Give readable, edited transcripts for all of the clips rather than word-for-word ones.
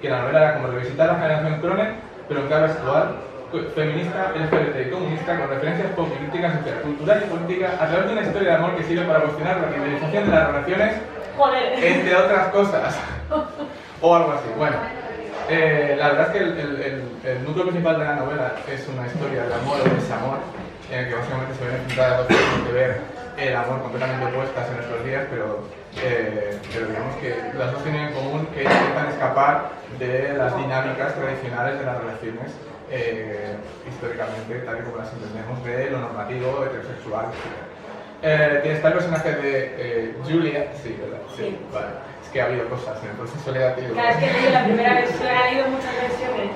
que la novela era como revisitar la generación Cronen, pero en clave actual, feminista, LGBT y comunista, con referencias pop y críticas intercultural y política, a través de una historia de amor que sirve para cuestionar la civilización de las relaciones, entre otras cosas. O algo así. Bueno, la verdad es que el núcleo principal de la novela es una historia de amor o desamor, en el que básicamente se ven enfrentadas dos formas de ver el amor completamente opuestas en nuestros días, pero digamos que las dos tienen en común que intentan escapar de las dinámicas tradicionales de las relaciones históricamente, tal y como las entendemos, de lo normativo, heterosexual, etc. Está el personaje de Julia, sí, ¿verdad? Sí. Vale. Es que ha habido cosas en el proceso legislativo. Claro, es que he leído la primera versión, ha habido muchas versiones.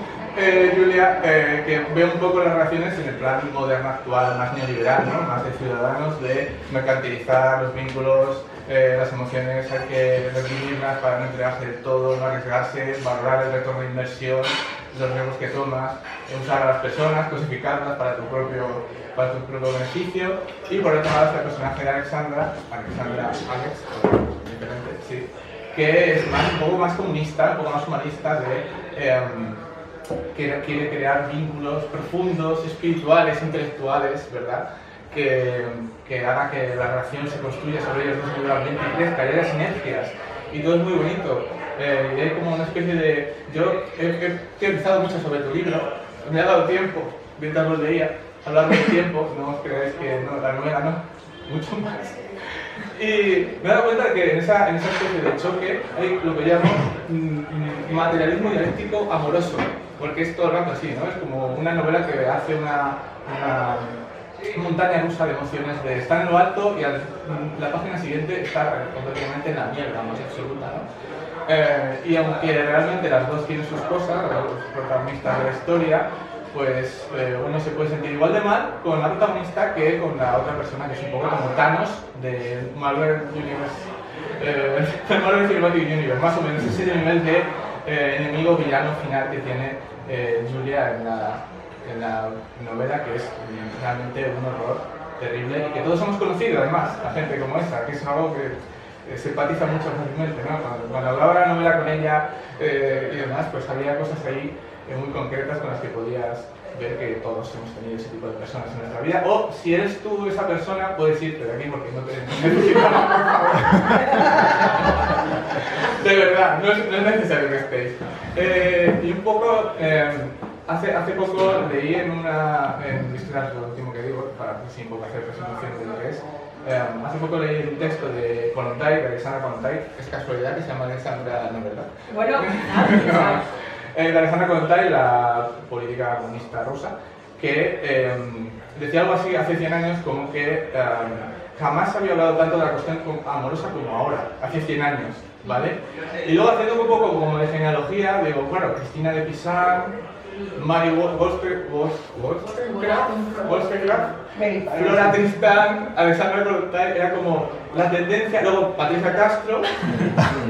Julia, que ve un poco las relaciones en el plan moderno actual, más neoliberal, ¿no? Más de ciudadanos, de mercantilizar los vínculos, las emociones hay que reprimirlas para no entregarse del todo, no arriesgarse, valorar el retorno de inversión, los riesgos que tomas, usar a las personas, cosificarlas para tu propio beneficio. Y por otro lado está el personaje de Alexandra, Alex, diferente, sí, que es un poco más comunista, un poco más humanista, que quiere crear vínculos profundos, espirituales, intelectuales, ¿verdad? Que haga que la relación se construya sobre ellos dos individualmente y crezca, y haya sinergias, y todo es muy bonito. Y hay como una especie de... Yo he teorizado mucho sobre tu libro, me ha dado tiempo, mientras lo leía, a lo largo del tiempo, no os creáis que no, la novela no, mucho más. Y me he dado cuenta que en esa especie de choque hay lo que llamo materialismo dialéctico amoroso, porque es todo el rato así, ¿no? Es como una novela que hace una montaña rusa de emociones de estar en lo alto y a la página siguiente estar completamente en la mierda más absoluta, ¿no? Y aunque realmente las dos tienen sus cosas, los protagonistas de la historia, pues uno se puede sentir igual de mal con la protagonista que con la otra persona, que es un poco como Thanos de Marvel Universe, Marvel Cinematic Universe, más o menos ese es el nivel de enemigo villano final que tiene Julia en la novela, que es realmente un horror terrible y que todos hemos conocido además, a gente como esa, que es algo que se empatiza mucho fácilmente, ¿no? Cuando hablaba la novela con ella y demás, pues había cosas ahí muy concretas con las que podías ver que todos hemos tenido ese tipo de personas en nuestra vida, o si eres tú esa persona, puedes irte de aquí porque no te necesitamos, por favor. De verdad, no es necesario que estéis. Y un poco, hace poco leí esto es lo último que digo, para así un poco hacer presentación de lo que es. Hace poco leí un texto de Kollontai, de Alexandra Kollontai, es casualidad que se llama Alexandra, ¿no, verdad? Bueno, de Alexandra Kollontai, la política comunista rusa, que decía algo así hace 100 años como que jamás se había hablado tanto de la cuestión amorosa como ahora, hace 100 años, ¿vale? Y luego haciendo un poco como de genealogía, digo, bueno, Cristina de Pizarro, Mary Wollstonecraft, Flora Tristán, Alexandra Kollontai, era como la tendencia, luego Patricia Castro,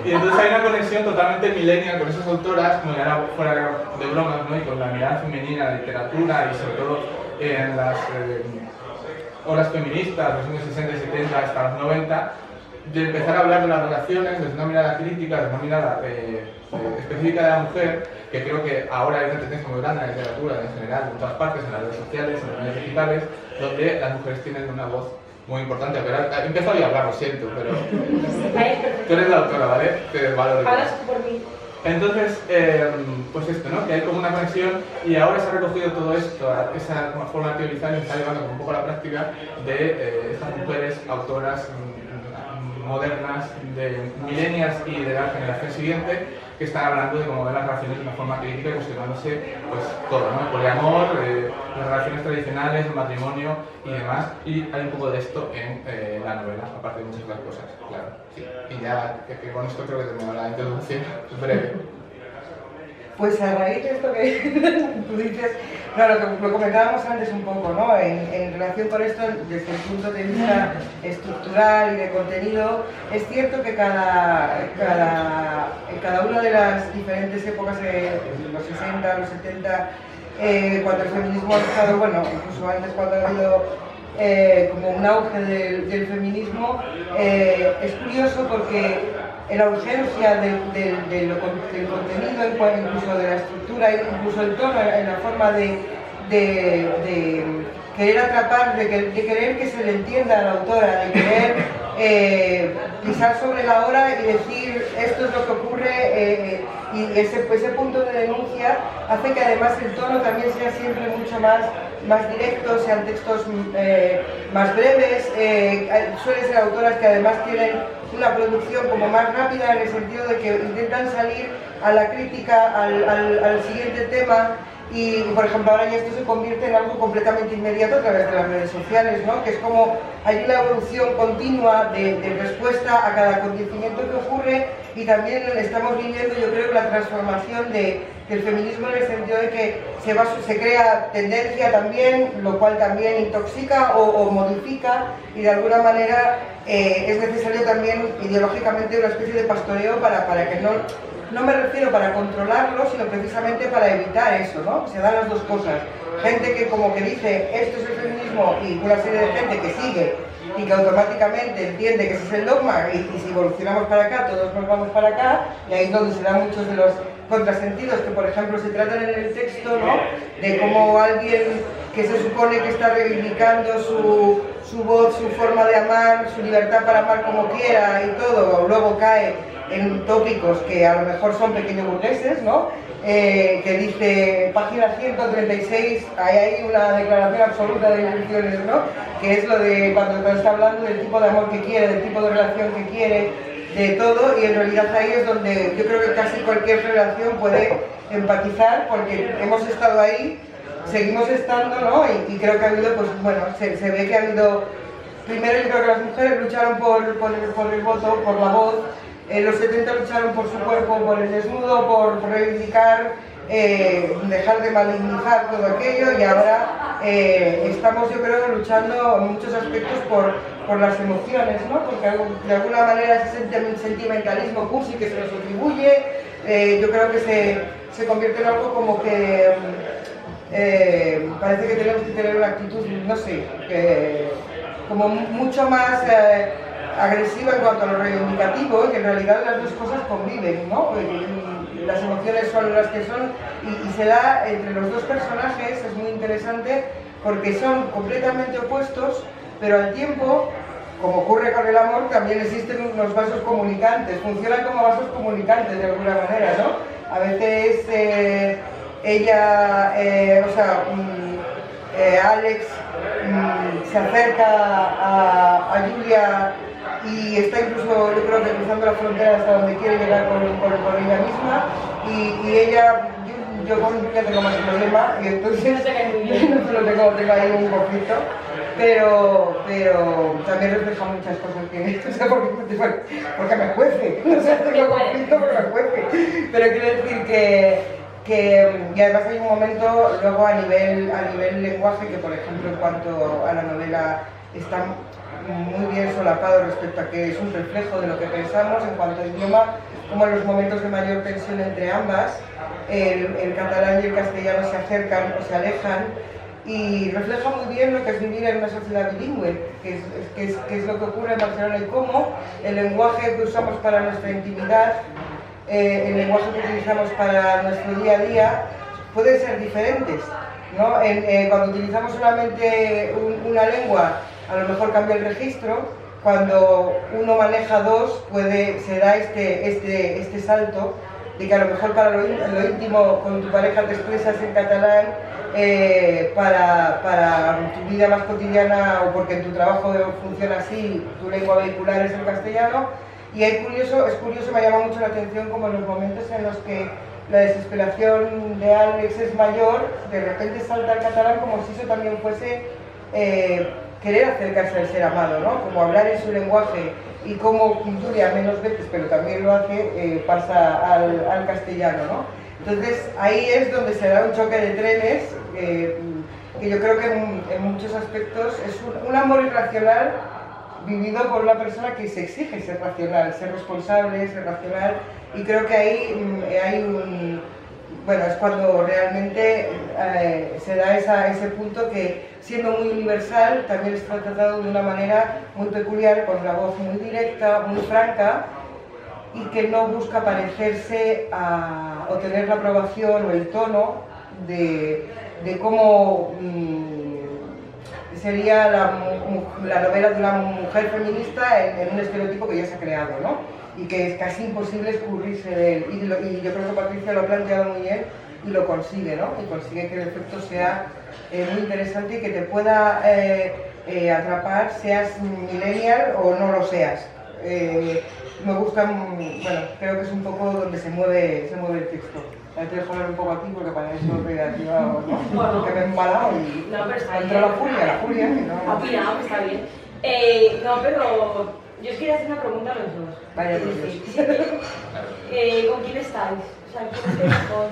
y entonces hay una conexión totalmente millennial con esas autoras, como ya era fuera de bromas, ¿no? Y con la mirada femenina, la literatura y sobre todo en las olas feministas, los años 60 y 70 hasta los 90, de empezar a hablar de las relaciones desde una mirada crítica, desde una mirada específica de la mujer, que creo que ahora hay una tendencia muy grande en la literatura en general, en todas partes, en las redes sociales, en los medios digitales, donde las mujeres tienen una voz muy importante. He empezado a hablar, lo siento, pero tú eres la autora, ¿vale? Te valoro. Hablas por mí. Entonces, pues esto, ¿no? Que hay como una conexión y ahora se ha recogido todo esto, esa forma de teorizar y está llevando un poco a la práctica de estas mujeres autoras modernas, de millennials y de la generación siguiente, que están hablando de cómo ver las relaciones de una forma crítica y cuestionándose pues todo, ¿no? El poliamor, las relaciones tradicionales, el matrimonio y demás, y hay un poco de esto en la novela, aparte de muchas otras cosas, claro. Sí. Y ya, que con esto creo que termino la introducción, breve. Pues a raíz de esto que tú dices, no, lo comentábamos antes un poco, ¿no? En relación con esto, desde el punto de vista estructural y de contenido, es cierto que cada una de las diferentes épocas, los 60, los 70, cuando el feminismo ha estado, bueno, incluso antes cuando ha habido como un auge del feminismo, es curioso porque la urgencia del contenido, incluso de la estructura, incluso el tono, en la forma de querer atrapar, de querer que se le entienda a la autora, de querer pisar sobre la hora y decir esto es lo que ocurre, y ese punto de denuncia hace que además el tono también sea siempre mucho más directo, sean textos más breves, suelen ser autoras que además tienen una producción como más rápida en el sentido de que intentan salir a la crítica, al siguiente tema. Y, por ejemplo, ahora ya esto se convierte en algo completamente inmediato a través de las redes sociales, ¿no? Que es como hay una evolución continua de respuesta a cada acontecimiento que ocurre, y también estamos viviendo, yo creo, la transformación del feminismo en el sentido de que se crea tendencia también, lo cual también intoxica o modifica, y de alguna manera es necesario también ideológicamente una especie de pastoreo para que no me refiero para controlarlo, sino precisamente para evitar eso, ¿no? Se dan las dos cosas. Gente que como que dice, esto es el feminismo, y una serie de gente que sigue y que automáticamente entiende que ese es el dogma, y si evolucionamos para acá, todos nos vamos para acá, y ahí es donde se dan muchos de los contrasentidos que, por ejemplo, se tratan en el texto, ¿no? De cómo alguien que se supone que está reivindicando su voz, su forma de amar, su libertad para amar como quiera y todo, luego cae en tópicos que a lo mejor son pequeños burgueses, ¿no? Que dice, página 136, hay una declaración absoluta de intenciones, ¿no? Que es lo de cuando está hablando del tipo de amor que quiere, del tipo de relación que quiere, de todo, y en realidad ahí es donde yo creo que casi cualquier relación puede empatizar, porque hemos estado ahí, seguimos estando, ¿no? Y creo que ha habido, pues bueno, se ve que ha habido, primero yo creo que las mujeres lucharon por el voto, por la voz. Los 70 lucharon por su cuerpo, por el desnudo, por reivindicar, dejar de malignizar todo aquello, y ahora estamos, yo creo, luchando en muchos aspectos por las emociones, ¿no? Porque de alguna manera ese sentimentalismo cursi que se nos atribuye, yo creo que se convierte en algo como que parece que tenemos que tener una actitud, no sé, como mucho más agresiva en cuanto a lo reivindicativo, y en realidad las dos cosas conviven, ¿no? Las emociones son las que son, y se da entre los dos personajes, es muy interesante porque son completamente opuestos, pero al tiempo, como ocurre con el amor, también existen unos vasos comunicantes, funcionan como vasos comunicantes de alguna manera, ¿no? A veces ella, Alex se acerca a Julia y está incluso, yo creo que cruzando la frontera hasta donde quiere llegar con ella misma, y ella, yo con ella tengo más problema, y entonces tengo ahí un conflicto, pero también refleja muchas cosas que, o sea, porque me juece, o sea, tengo conflicto porque me juece, pero quiero decir y además hay un momento luego a nivel lenguaje que, por ejemplo, en cuanto a la novela está muy bien solapado respecto a que es un reflejo de lo que pensamos en cuanto a idioma, como en los momentos de mayor tensión entre ambas, el catalán y el castellano se acercan o se alejan, y refleja muy bien lo que es vivir en una sociedad bilingüe, que es lo que ocurre en Barcelona, y cómo el lenguaje que usamos para nuestra intimidad, el lenguaje que utilizamos para nuestro día a día, pueden ser diferentes, ¿no? Cuando utilizamos solamente una lengua, a lo mejor cambia el registro. Cuando uno maneja dos, se da este salto de que a lo mejor para lo íntimo con tu pareja te expresas en catalán, para tu vida más cotidiana o porque en tu trabajo funciona así, tu lengua vehicular es el castellano. Y es curioso, me llama mucho la atención como en los momentos en los que la desesperación de Alex es mayor, de repente salta al catalán como si eso también fuese querer acercarse al ser amado, ¿no? Como hablar en su lenguaje, y como Julia menos veces, pero también lo hace, pasa al castellano, ¿no? Entonces ahí es donde se da un choque de trenes, que yo creo que en muchos aspectos es un amor irracional vivido por una persona que se exige ser racional, ser responsable, ser racional, y creo que ahí hay es cuando realmente se da ese punto que, siendo muy universal, también está tratado de una manera muy peculiar, con la voz muy directa, muy franca, y que no busca parecerse o tener la aprobación o el tono de cómo sería la novela de una mujer feminista en un estereotipo que ya se ha creado, ¿no? Y que es casi imposible escurrirse de él. Y yo creo que Patricia lo ha planteado muy bien y lo consigue, ¿no? Y consigue que el efecto sea muy interesante y que te pueda atrapar, seas millennial o no lo seas. Me gusta, bueno, creo que es un poco donde se mueve el texto. Te dejo hablar un poco aquí porque para eso es redactiva, ¿no? Bueno, que me he embalado y no, pero está entró bien. la furia, que no... Ha pillado, está bien. No, pero yo os quería hacer una pregunta a los dos. Vaya por Dios. ¿Con quién estáis? O sea, ¿quién estáis mejor?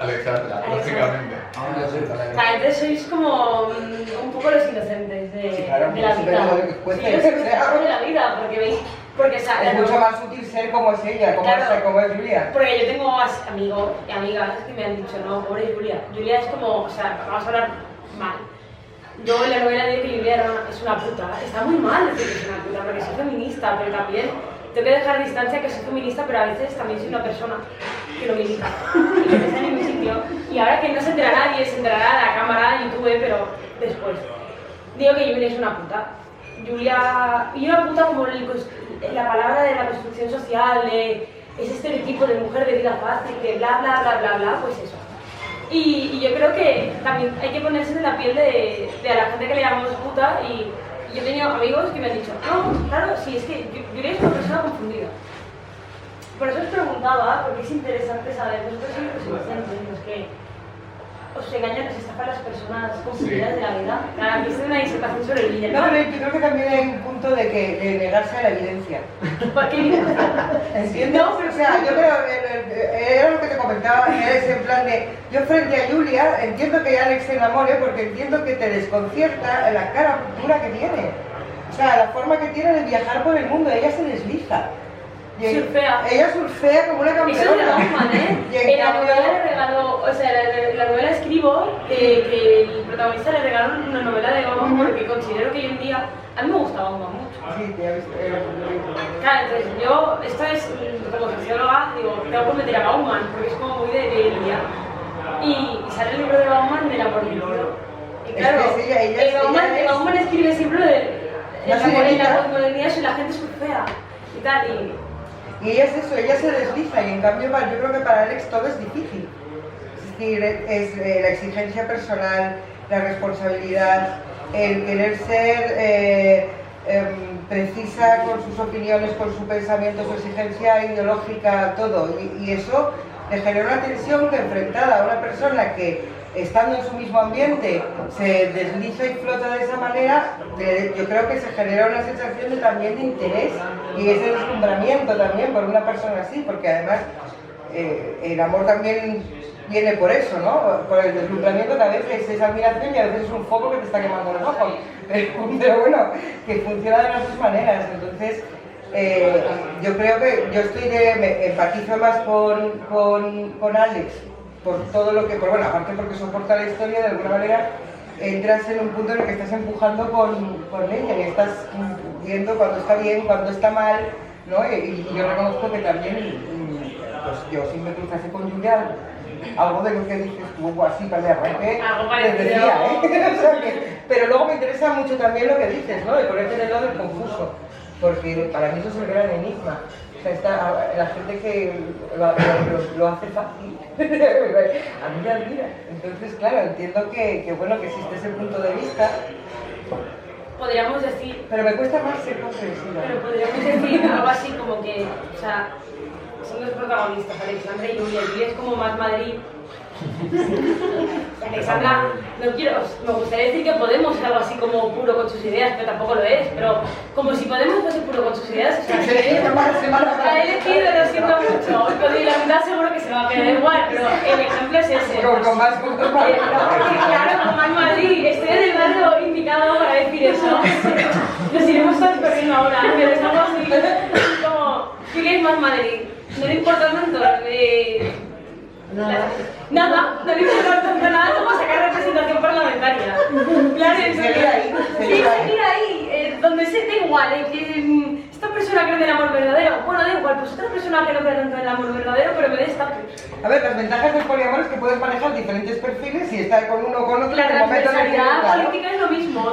Alexandra, lógicamente. O sea, entonces sois como un poco los inocentes de, Sí, claro, de la sí, vida. pero lo que cueste. Sí, los inocentes de la vida, porque veis, porque o sea, Es mucho más útil ser como es ella, Claro. como es Julia. Porque yo tengo amigos y amigas que me han dicho, no, pobre Julia. Julia es como, o sea, vamos a hablar mal. Yo en la novela digo que Julia es una puta. Está muy mal decir que es una puta, porque soy feminista, pero también tengo que dejar distancia que soy feminista, pero a veces también soy una persona que no milita y que no está en ningún sitio. Y ahora que no se entera nadie, se enterará de la cámara, YouTube, pero después. Digo que Julia es una puta. Julia, y una puta como la palabra de la construcción social, de ese estereotipo de mujer de vida fácil, que bla bla bla bla bla, pues eso. Y yo creo que también hay que ponerse en la piel de a la gente que le llamamos puta y yo he tenido amigos que me han dicho, no, claro, sí, es que Julia es una persona confundida. Por eso os preguntaba, porque es interesante saber, vosotros sois los inocentes, los que os engañan, os estafan las personas confundidas de la vida. Claro, aquí es una disertación sobre el líder. No, pero yo creo que también hay un punto de negarse a la evidencia. ¿Por qué? ¿Entiendes? No, pero o sea, yo creo, era lo que te comentaba, era ese plan de, yo frente a Julia entiendo que Alex se enamore porque entiendo que te desconcierta la cara dura que tiene. O sea, la forma que tiene de viajar por el mundo, ella se desliza. Surfea. Ella surfea como una campeona. Eso es de Bauman, ¿eh? En la novela le regaló, o sea, la novela escribo que el protagonista le regaló una novela de Bauman porque considero que hoy en día, a mí me gusta Bauman mucho. Sí, te he visto. Claro, entonces yo, esto es, como socióloga, digo, tengo que meter a Bauman porque es como muy de día. Y sale el libro de Bauman del amor líquido. Y claro, Bauman escribe siempre de la modernidad y la gente surfea y tal. Y ella es eso, ella se desliza y en cambio yo creo que para Alex todo es difícil. Es decir, es la exigencia personal, la responsabilidad, el querer ser precisa con sus opiniones, con su pensamiento, su exigencia ideológica, todo. Y eso le genera una tensión que enfrentada a una persona que estando en su mismo ambiente se desliza y flota de esa manera, yo creo que se genera una sensación también de interés y ese deslumbramiento también por una persona así, porque además el amor también viene por eso, ¿no? Por el deslumbramiento que a veces es admiración y a veces es un foco que te está quemando los ojos, pero bueno, que funciona de las dos maneras, entonces yo creo que yo me empatizo más con Alex por todo lo que, bueno, aparte porque soporta la historia, de alguna manera entras en un punto en el que estás empujando con ella y estás viendo cuando está bien, cuando está mal, ¿no? Y yo reconozco que también, pues yo sí me cruzase con Julia, algo de lo que dices tú, así para de arranque, te decía, ¿eh? O sea pero luego me interesa mucho también lo que dices, ¿no? De ponerte en el lado del confuso, porque para mí eso es el gran enigma. La gente que lo hace fácil, a mí me admira. Entonces, claro, entiendo que bueno, que existe ese punto de vista. Podríamos decir... Pero me cuesta más ser comprensiva. Pero podríamos decir algo así como que, o sea, son dos protagonistas, Alexandra y Julia. Julia es como más Madrid. Alexandra, me gustaría decir que Podemos es algo así como puro con sus ideas, pero tampoco lo es, pero como si Podemos fuese puro con sus ideas, o sea, la he elegido, lo siento mucho, y la mitad seguro que se va a quedar igual, pero el ejemplo es ese. Con más claro, con más Madrid, estoy en el barrio indicado para decir eso. Nos iremos todos corriendo ahora, pero es algo así como, Julia es más Madrid, no le importa tanto Nada, no le importa tanto nada como sacar representación parlamentaria. Claro, seguir ahí, donde se da igual, esta persona cree en el amor verdadero. Bueno, da igual, pues otra persona que no cree tanto en el amor verdadero, pero me dé estatus. A ver, las ventajas del poliamor es que puedes manejar diferentes perfiles y estar con uno o con otro La en el momento en el que transversalidad claro. política es lo mismo.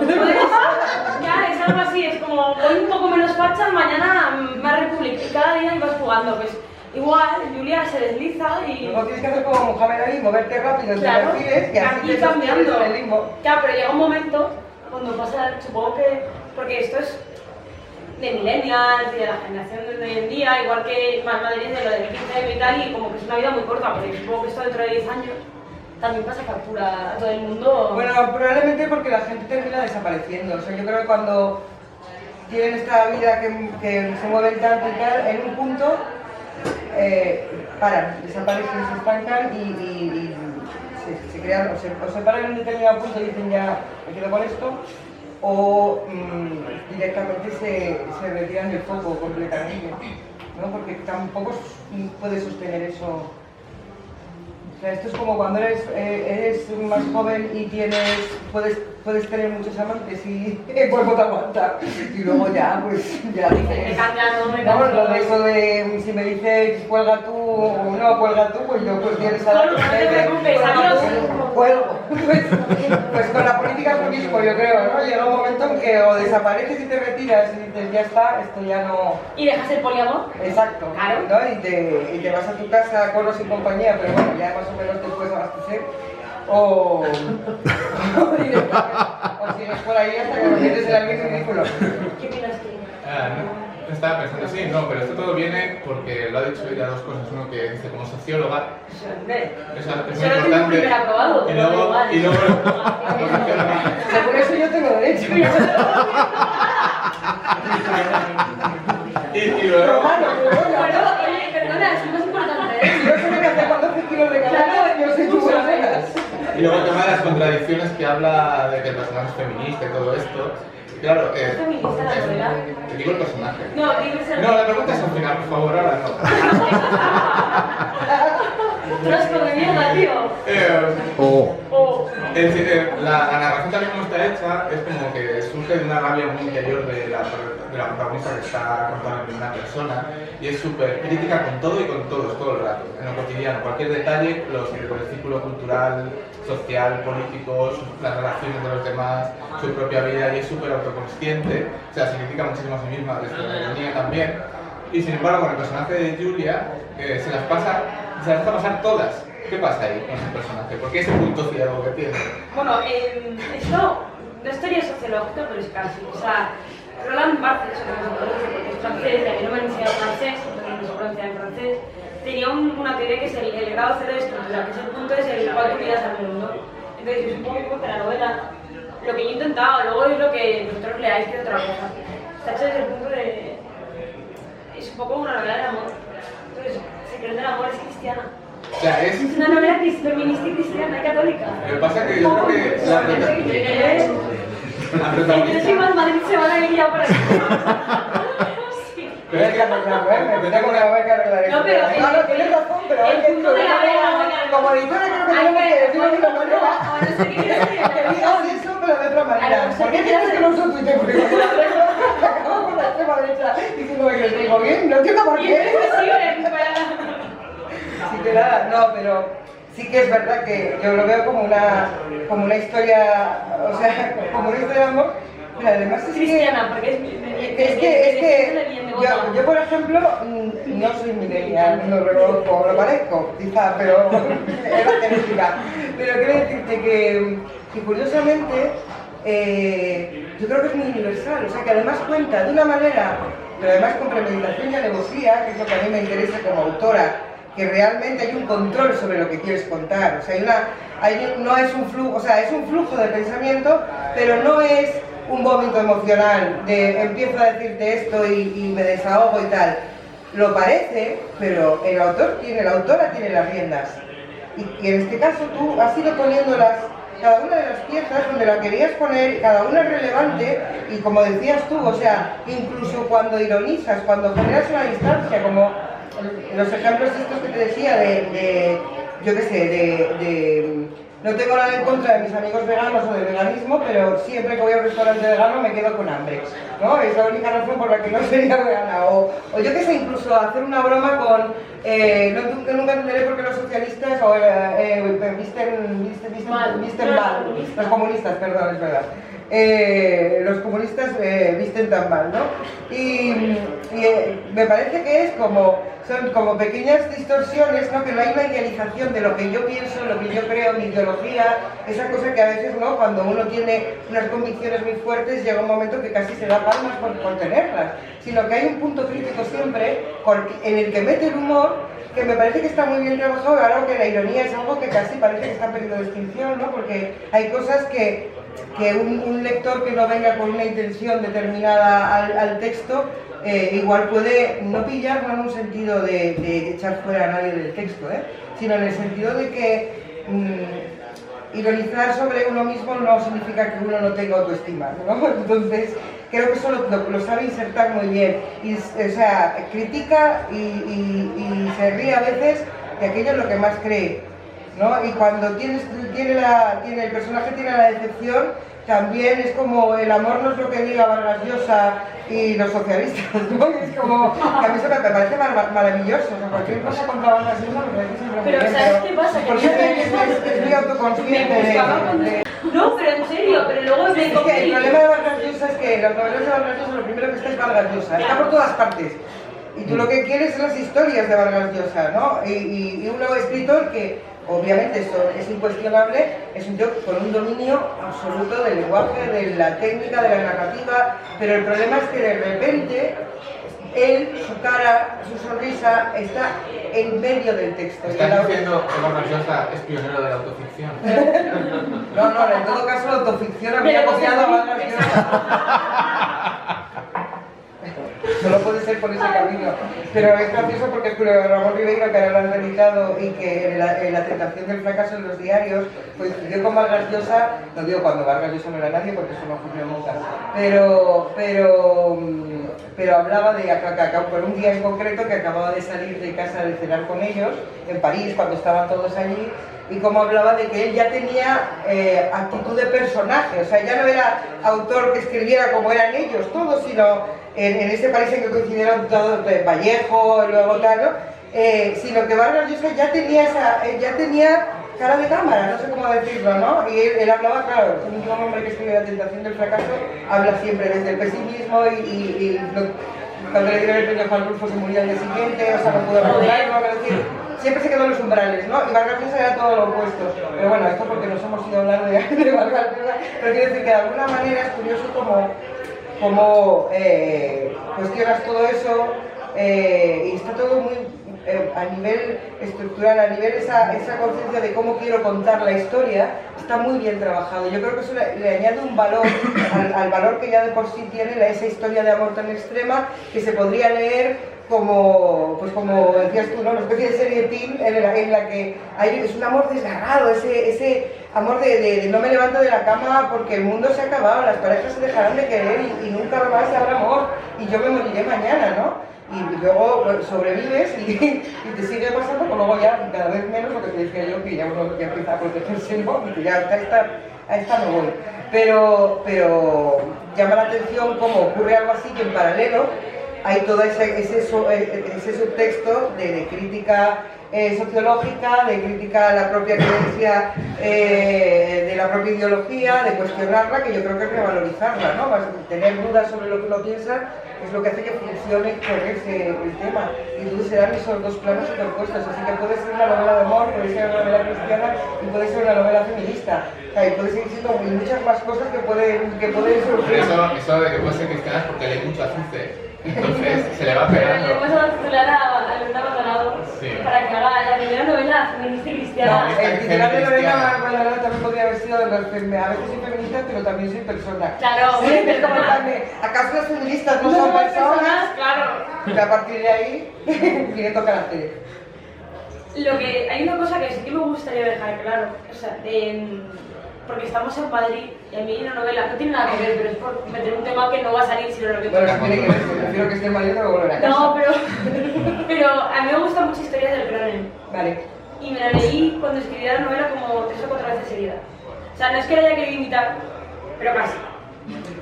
Ya, es algo así, es como hoy un poco menos facha, mañana más república y cada día ibas jugando. Pues igual, Julia se desliza y... Luego tienes que hacer como Mohamed Ali, moverte rápido entre Claro, perfiles y así aquí te cambiando. sostienes en el limbo. Ya, pero llega un momento cuando pasa, supongo que... Porque esto es de millennials y de la generación de hoy en día, igual que más Madrid de lo del 15 y tal, y como que es una vida muy corta, porque supongo que esto dentro de 10 años también pasa factura a todo el mundo. Bueno, probablemente porque la gente termina desapareciendo. O sea, yo creo que cuando tienen esta vida que se mueven tanto y tal, en un punto paran, desaparecen, se estancan y se crean, o se paran en un determinado punto y dicen ya me quedo con esto, o directamente se retiran del foco completamente, ¿no? Porque tampoco puede sostener eso. O sea, esto es como cuando eres más joven y puedes tener muchos amantes y el cuerpo te aguanta. Y luego ya, pues ya dices... Vamos, lo de eso de si me dices cuelga tú o no cuelga tú, pues yo pues tienes a la cuelgo. Pues con la política es lo mismo, yo creo, ¿no? Llega un momento en que o desapareces y te retiras y dices ya está, esto ya no... ¿Y dejas el poliamor? Exacto, Claro. ¿no? Y te vas a tu casa con los y compañía, pero bueno, ya más o menos te puedes abastecer. O si no es por ahí hasta que lo metes en el mismo ridículo. ¿Qué opinas tú? No, estaba pensando, sí, no, pero esto todo viene porque lo ha dicho ella dos cosas. Uno que dice como socióloga, es muy Solo tengo un importante. primer aprobado, Y luego, Por eso yo tengo derecho. y luego, Romano, pero bueno. Bueno, perdona, es lo más importante. Si yo sé que hace con 12 kilos de calor, yo soy tu buenas venas. y luego el tema de las contradicciones que habla de que el personaje es feminista y todo esto. Claro, ¿Es feminista la novela? te digo el personaje. No, dime ser... No, la pregunta es al final, por favor, ahora no. Trasco de mierda, tío. Oh. La narración tal y como está hecha es como que surge de una rabia muy interior de la protagonista que está contada en primera persona y es súper crítica con todo y con todos, todo el rato, en lo cotidiano, cualquier detalle, el círculo cultural, social, político, las relaciones de los demás, su propia vida y es súper autoconsciente, o sea, se critica muchísimo a sí misma desde la ironía también y sin embargo con el personaje de Julia se las deja pasar todas. ¿Qué pasa ahí con ese personaje? ¿Por qué ese punto ciego que tiene? Bueno, esto no es teoría sociológica, pero es casi. O sea, Roland Barthes, porque es francés, y a mí no me han enseñado francés, entonces no se pronuncia en francés, tenía una teoría que es el grado cero de estructura, que es el punto es el cual tú miras al mundo. Entonces, yo supongo que la novela, lo que yo he intentado, luego es lo que vosotros leáis que es otra cosa. Está hecho desde el punto de... Es un poco una novela de amor. Entonces, Secreto del amor es cristiana. O sea, es... Es una novela feminista y cristiana y católica. Lo que pasa es que yo creo que la protagonista... Encima en Madrid se van a ir ya por aquí. Pero es que arreglarlo, me tengo que haber que arreglar esto. No, pero no, tienes razón, pero hay que el punto de la vela. como editora creo que tenemos que decirlo de otra manera. No sé qué quieres decir. Que digas eso, pero de otra manera. ¿Por qué tienes que no uso Twitter? Porque cuando la arreglo, acabo con la extrema derecha diciendo que les digo bien, no entiendo por Y qué. es posible para... Así que nada, no, pero sí que es verdad que yo lo veo como una historia, o sea, como una historia de amor, pero además es cristiana, porque es que yo, por ejemplo, no soy millennial, no lo reconozco, lo parezco, quizá, pero es la genética. Pero quiero decirte que curiosamente, yo creo que es muy universal, o sea, que además cuenta de una manera, pero además con premeditación y alevosía, que es lo que a mí me interesa como autora, que realmente hay un control sobre lo que quieres contar, o sea, no es un flujo, o sea, es un flujo de pensamiento, pero no es un vómito emocional de empiezo a decirte esto y me desahogo y tal. Lo parece, pero la autora tiene las riendas. Y en este caso tú has ido poniendo cada una de las piezas donde la querías poner, cada una es relevante y como decías tú, o sea, incluso cuando ironizas, cuando generas una distancia, como los ejemplos estos que te decía yo qué sé, No tengo nada en contra de mis amigos veganos o del veganismo, pero siempre que voy a un restaurante vegano me quedo con hambre, ¿no? Es la única razón por la que no sería vegana. O yo qué sé, incluso hacer una broma con... nunca entenderé por qué los socialistas visten mal. Los comunistas, perdón, es verdad. Los comunistas visten tan mal, ¿no? Y me parece que son como pequeñas distorsiones, ¿no? Que no hay una idealización de lo que yo pienso, lo que yo creo, mi ideología, esa cosa que a veces, ¿no? Cuando uno tiene unas convicciones muy fuertes, llega un momento que casi se da palmas por tenerlas, sino que hay un punto crítico siempre en el que mete el humor, que me parece que está muy bien trabajado, ahora que la ironía es algo que casi parece que está perdiendo de extinción, ¿no? Porque hay cosas que un lector que no venga con una intención determinada al texto, igual puede no pillar, no en un sentido de echar fuera a nadie del texto, sino en el sentido de que ironizar sobre uno mismo no significa que uno no tenga autoestima, ¿no? Entonces, creo que eso lo sabe insertar muy bien. Y, o sea, critica y se ríe a veces de aquello en lo que más cree, ¿no? Y cuando el personaje tiene la decepción, también es como el amor no es lo que diga Vargas Llosa y los socialistas, ¿no? Es como, que a mí eso me parece maravilloso, o sea, cualquier cosa contra Vargas Llosa me parece siempre muy bien. Pero ¿sabes qué pasa? Porque es muy autoconsciente No, pero en serio, pero luego es que el problema de Vargas Llosa es que las novelas de Vargas Llosa lo primero que está es Vargas Llosa, está por todas partes. Y tú lo que quieres son las historias de Vargas Llosa, ¿no? Y un nuevo escritor que, obviamente, esto es incuestionable, es un tío con un dominio absoluto del lenguaje, de la técnica, de la narrativa, pero el problema es que de repente él, su cara, su sonrisa está en medio del texto. ¿Estás diciendo que Vargas Llosa es pionero de la autoficción? No, en todo caso la autoficción habría copiado a Vargas Llosa. Solo puede ser por ese camino. Pero es gracioso porque Ramón Ribeiro, que ahora lo han reeditado y que la tentación del fracaso en los diarios coincidió con Vargas Llosa, no digo cuando Vargas Llosa no era nadie porque eso no ocurrió nunca, pero hablaba de por un día en concreto que acababa de salir de casa de cenar con ellos en París cuando estaban todos allí, y cómo hablaba de que él ya tenía actitud de personaje, o sea, ya no era autor que escribiera como eran ellos todos, sino en ese país en que coincidieron todos, Vallejo, luego tal, ¿no? Sino que Vargas Llosa ya tenía cara de cámara, no sé cómo decirlo, ¿no? Y él hablaba, claro, es el único hombre que escribe La tentación del fracaso, habla siempre desde el pesimismo y cuando le dieron el premio Juan Rulfo se murió al día siguiente, o sea, no pudo recordarlo, es decir, siempre se quedó en los umbrales, ¿no? Y Vargas Llosa era todo lo opuesto. Pero bueno, esto porque nos hemos ido a hablar de Vargas Llosa, pero quiero decir que de alguna manera es curioso cómo cuestionas todo eso y está todo muy a nivel estructural, a nivel esa conciencia de cómo quiero contar la historia, está muy bien trabajado. Yo creo que eso le añade un valor al valor que ya de por sí tiene esa historia de amor tan extrema, que se podría leer como decías tú, ¿no? Una especie de serie teen en la que es un amor desgarrado, ese amor de no me levanto de la cama porque el mundo se ha acabado, las parejas se dejarán de querer y nunca más habrá amor y yo me moriré mañana, ¿no? Y luego sobrevives y te sigue pasando, pero luego ya cada vez menos, lo que te decía yo, que ya uno ya empieza a protegerse, ¿no? Y que ya a esta no voy. Pero llama la atención cómo ocurre algo así, que en paralelo hay todo ese subtexto de crítica sociológica, de crítica a la propia creencia, de la propia ideología, de cuestionarla, que yo creo que es revalorizarla, ¿no? Tener dudas sobre lo que uno piensa es lo que hace que funcione correctse el tema. Y entonces se dan esos dos planos superpuestos, así que puede ser una novela de amor, puede ser una novela cristiana y puede ser una novela feminista. O sea, y puede seguir siendo muchas más cosas que pueden surgir. Eso de que puede ser cristiana es porque lee mucho Azuce. Entonces se le va pegando. Le vamos a titular a Lorena Maldonado para que haga la primera novela feminista y cristiana. No, el titular de Lorena Maldonado también podría haber sido a veces soy feminista, pero también soy persona. Claro, sí, es como también. ¿Acaso las feministas no son personas? Claro. Y a partir de ahí, tiene caracteres. Hay una cosa que sí que me gustaría dejar claro, o sea, porque estamos en Madrid y a mí una novela no tiene nada que ver, pero es por meter un tema que no va a salir si no lo repito. Bueno, no tiene que ver, prefiero que esté en Madrid o volver a casa. No, pero a mí me gustan muchas historias del Cronen. Vale. y me la leí cuando escribía la novela como 3 o 4 veces seguidas. O sea, no es que la haya querido imitar, pero casi.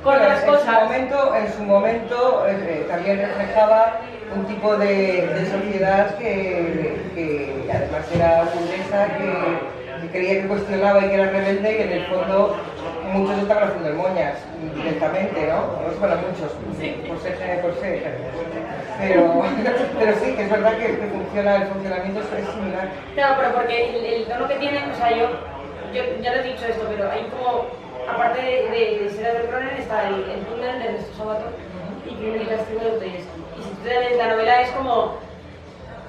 Con otras cosas. En su momento también reflejaba un tipo de sociedad que además era burguesa, que creía que cuestionaba y que era rebelde, y que en el fondo muchos estaban haciendo moñas directamente, ¿no? Bueno, muchos, por ser. Pero sí, que es verdad que el funcionamiento es similar. Claro, pero porque el tono que tiene, o sea, yo ya lo he dicho esto, pero hay como, aparte de Historia del Cronen, está el túnel de Ernesto Sabato y Crimen y Castigo de Dostoyevsky. Y si tú te lees la novela es como,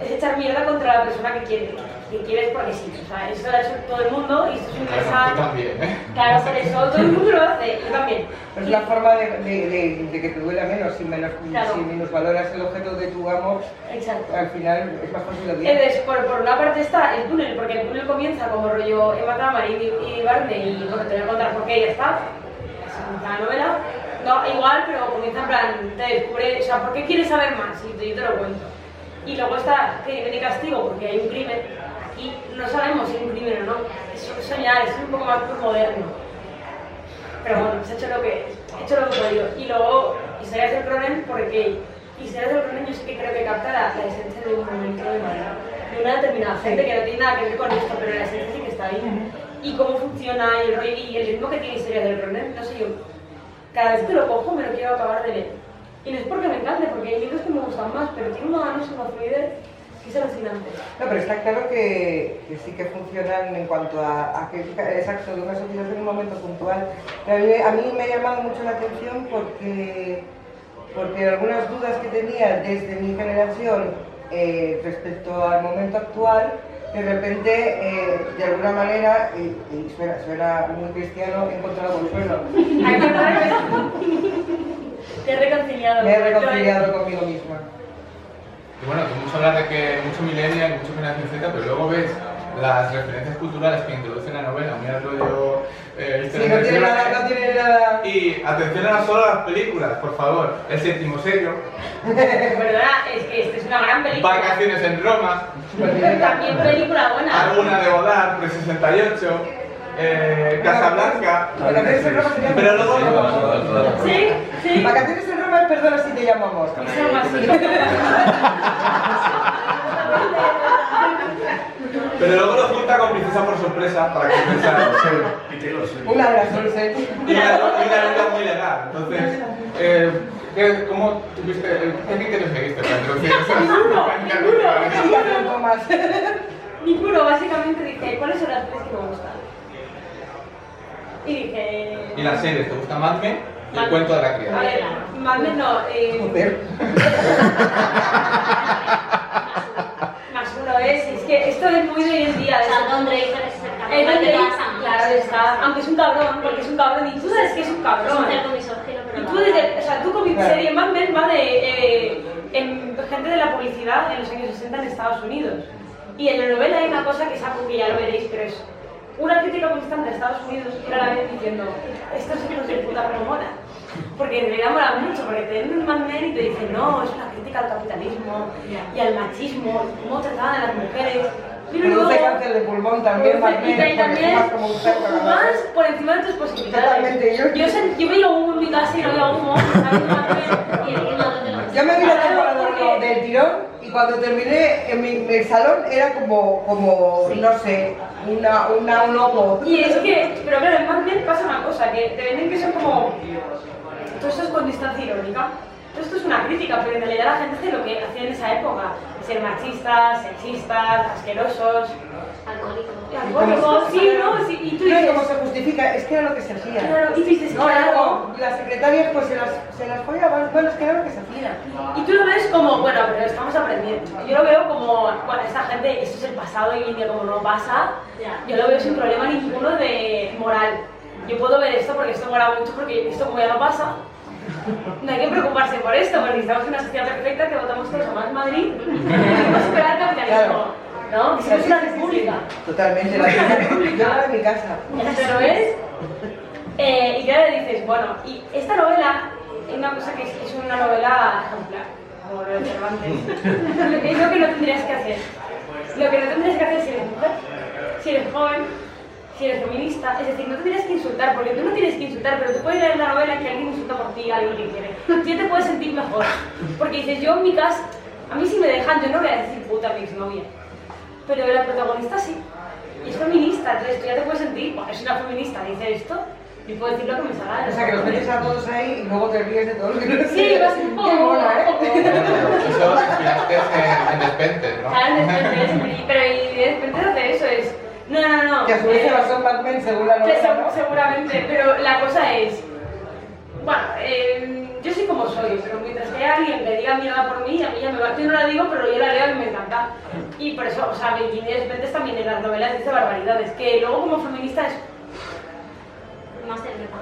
es echar mierda contra la persona que quieres porque sí. O sea, esto lo ha hecho todo el mundo y esto es un mensaje. Tú también, ¿eh? Claro, por eso todo el mundo lo hace, yo también. Es la forma de que te duela menos, si minusvaloras el objeto de tu amor. Exacto. Al final es más fácil odiar. Entonces, por una parte está el túnel, porque el túnel comienza como rollo Emma Tamari y Barney, y bueno, te voy a contar por qué ya está. Es la novela. No, igual, pero comienza en plan, te descubre, o sea, ¿por qué quieres saber más? Y yo te lo cuento. Y luego está Crimen y Castigo, porque hay un crimen. Aquí no sabemos si hay un crimen o no. Eso ya es un poco más moderno. Pero bueno, he hecho lo que he podido. Y luego, Historias del Cronen, porque Historias del Cronen yo sí que creo que capta la esencia de un momento de una determinada gente que no tiene nada que ver con esto, pero la esencia sí que está ahí. Y cómo funciona y el rollo y el ritmo que tiene Historias del Cronen, no sé yo. Cada vez que lo cojo me lo quiero acabar de leer. Y no es porque me encante, porque hay libros que me gustan más, pero tiene una fluidez que es alucinante. No, pero está claro que sí que funcionan en cuanto a que exacto, de una sociedad en un momento puntual. Pero a mí me ha llamado mucho la atención porque algunas dudas que tenía desde mi generación respecto al momento actual, de repente, de alguna manera, y suena muy cristiano, he encontrado consuelo. Te he reconciliado. Me he reconciliado conmigo misma. Y bueno, que mucho hablar de que mucho millennial, mucho generación Z, pero luego ves las referencias culturales que introducen la novela, mira el rollo... sí, no tiene nada... Y atención a solo las películas, por favor. El séptimo sello. ¿Verdad? Es que esta es una gran película. Vacaciones en Roma. También película buena. Alguna de Godard, Pre-68. Casablanca. Vacaciones en Roma sería... Pero luego... Sí, sí. Vacaciones en Roma, perdona si te llamo amor. Eso más sí. Pero luego lo junta con Princesa por sorpresa para que pensara. Una de las 11. Y una novela muy legal. Entonces, ¿cómo tuviste, qué criterios seguiste para introducir eso? Ninguno, básicamente dije, ¿cuáles son las 3 que me gustan? Y dije... ¿Y las series? ¿Te gusta Mad Men? Y el cuento de la criada. A ver, Mad Men no. Joder. Más uno es que esto es muy de hoy en día. Claro, está, aunque es un cabrón, porque es un cabrón y tú sabes que es un cabrón. Y tú desde, o sea, tú con mi serie Mad Men va de gente de la publicidad en los años 60 en Estados Unidos. Y en la novela hay una cosa que es algo que ya lo veréis, pero es una crítica constante a Estados Unidos y a la vez diciendo, estos hijos de puta me molan. Porque en realidad molan mucho, porque te ven un Mad Men y te dicen, no, es una crítica al capitalismo y al machismo, cómo trataban a las mujeres. Produce cáncer de pulmón también, Mad Men, porque fumas como un perro. Fumas por encima de tus posibilidades. Totalmente. Yo veía humo en mi casa y no veía humo, yo me vi la temporada del tirón y cuando terminé en mi salón era como no sé, un lobo. Y es que, pero claro, en Mad Men pasa una cosa, que te venden que son como... Todo esto es con distancia irónica. Todo esto es una crítica, pero en realidad la gente hace lo que hacía en esa época. Ser machistas, sexistas, asquerosos... Alcohólicos, sí, ¿no? Sí, y tú dices... ¿Cómo se justifica? Es que era lo que se hacía. Claro, y tú dices, no, claro. Las secretarias pues se las follaban, bueno, es que era lo que se hacía. Y tú lo ves como, bueno, pero estamos aprendiendo. Yo lo veo como, bueno, esta gente, esto es el pasado y hoy en día como no pasa, yo lo veo sin problema ninguno de moral. Yo puedo ver esto porque esto mola mucho, porque esto como ya no pasa, no hay que preocuparse por esto, porque estamos en una sociedad perfecta que votamos todos a Más Madrid y tenemos que esperar capitalismo, ¿no? Que somos una república. Totalmente, yo era de mi casa. ¿Pero ves? Y claro, dices, bueno, y esta novela es una cosa que es una novela ejemplar, como lo de Cervantes. Es lo que no tendrías que hacer. Lo que no tendrías que hacer si eres mujer, si eres joven, si eres feminista, es decir, no tendrías que insultar, porque tú no tienes que insultar, pero tú puedes leer la novela que alguien insulta por ti, a alguien que quiere. Tú ya te puedes sentir mejor, porque dices, yo en mi casa, a mí si me dejan, yo no voy a decir puta a mi exnovia, pero la protagonista sí, y es feminista, entonces tú ya te puedes sentir, bueno, es una feminista, dice esto, y puedo decir lo que me salga. O sea, que los metes a todos ahí y luego te ríes de todos. Sí, va a ser un poco. Qué mola, ¿eh? Eso inspiraste en Despentes, ¿no? Claro, pero y Despentes hace eso, es. No. Que a su vez se basó en Mad Men según la novela, ¿no? Seguramente, pero la cosa es. Bueno, yo soy como soy, pero mientras que haya alguien que diga mierda por mí, a mí ya me va. Yo no la digo, pero yo la leo y me encanta. Y por eso, o sea, Virginia Despentes también en las novelas dice barbaridades, que luego como feminista es. Más cerca.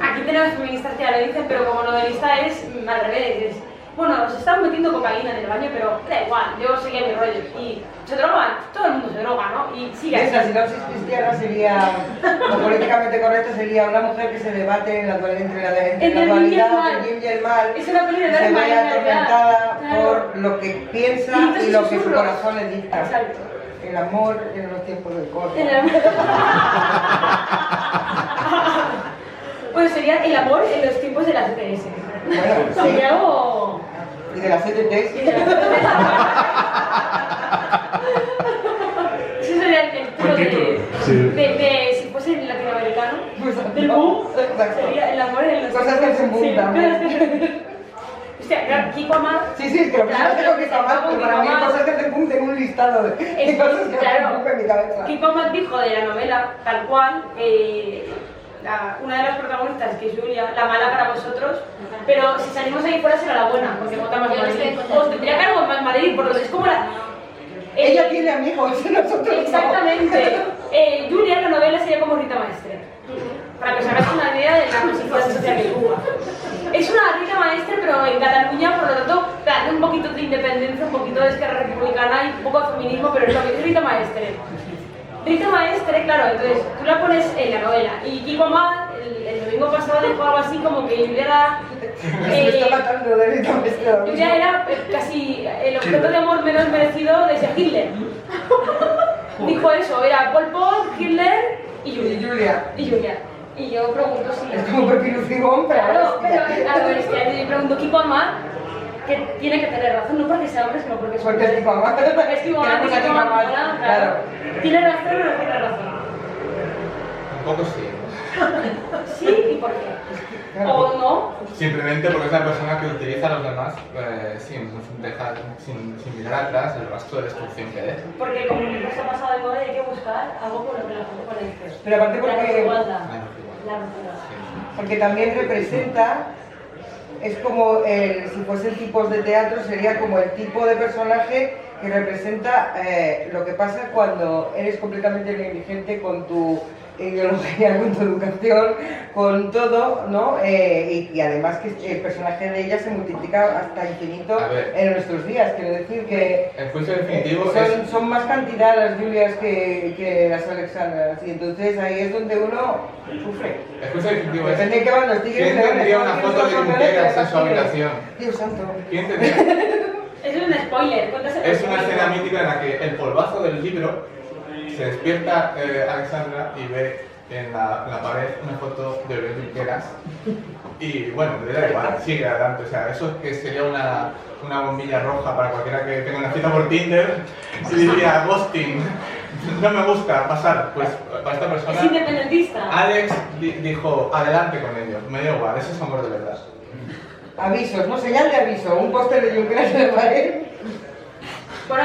Aquí tenemos feministas que ya lo dicen, pero como novelista es al revés. Bueno, se están metiendo cocaína en el baño, pero da igual, yo seguía mi rollo. Y se drogan, todo el mundo se droga, ¿no? Y sigue así. Esa sinopsis cristiana sería, o políticamente correcto, sería una mujer que se debate entre la dualidad, el bien y el mal, Es una película de se ve María atormentada claro. por lo que piensa y lo que su corazón le dicta. Exacto. El amor en los tiempos del corte. Bueno, sería el amor en los tiempos de las ETS. Bueno, sí. Sería algo... Y de las ETTs. Ese sería el título de si fuese latinoamericano. Pues, Del no, boom. exacto. Sería el amor en los Cosas que hacen boom también. Hostia, claro, Kiko Amar. Sí, que lo que Claro, pasa es que está mal, porque para mí Kiko cosas que hacen boom tengo un listado de cosas que hacen boom en mi cabeza. Kiko Amar dijo de la novela, tal cual, una de las protagonistas, que es Julia, la mala para vosotros, pero si salimos ahí fuera será la buena, porque vota más Madrid. O tendría cargo más Madrid, por lo que es como la... Ella tiene amigos, nosotros no. Exactamente. Julia en la novela sería como Rita Maestre, para que os hagáis una idea de la posición social que Cuba. Es una Rita Maestre, pero en Cataluña, por lo tanto, hace un poquito de independencia, un poquito de Esquerra Republicana y un poco de feminismo, pero es lo que es Rita Maestre. Rita Maestre, claro, entonces tú la pones en la novela. Y Kiko Amar, el domingo pasado dijo algo así como que Julia era... Me está matando de Rita Maestre. Julia era casi el objeto de amor menos merecido desde Hitler. Dijo eso, era Pol Pot, Hitler y Julia. Y yo pregunto si... Es como Pepino Figón, pero... Claro, pero a ver, yo pregunto Kiko Amar, que tiene que tener razón, no porque sea hombre, sino porque es Porque es Kiko Amar. Es Kiko Amar, claro. ¿Tiene razón o no tiene razón? Un poco sí. Sí, ¿y por qué? ¿O no? Simplemente porque es una persona que utiliza a los demás sin mirar atrás el rastro de destrucción que deja. Porque el comunismo se ha pasado de moda y hay que buscar algo con lo que la gente conecte. Pero aparte La porque... desigualdad. Claro, La desigualdad. Porque también representa, es como si fuesen tipos de teatro, sería como el tipo de personaje que representa lo que pasa cuando eres completamente negligente con tu ideología, con tu educación, con todo, ¿no? Y además que el personaje de ella se multiplica hasta infinito en nuestros días, quiero decir que el juicio definitivo son más cantidad las Julias que las Alexandras, y entonces ahí es donde uno sufre. El juicio definitivo es... Depende de qué van los tigres. ¿Quién tendría una foto de Junqueras en su habitación? Dios santo. ¿Quién tendría? Eso es un spoiler, cuéntaselo. Es una escena mítica en la que el polvazo del libro se despierta Alexandra y ve en la pared una foto de Oriol Junqueras y bueno, le da igual, sigue adelante, o sea, eso que sería una bombilla roja para cualquiera que tenga una cita por Tinder y diría, ghosting, no me gusta pasar, pues para esta persona... Es independentista. Alex dijo, adelante con ello, me da igual, eso es amor de verdad. Avisos, ¿no? Señal de aviso, un póster de Junqueras en la pared. Bueno,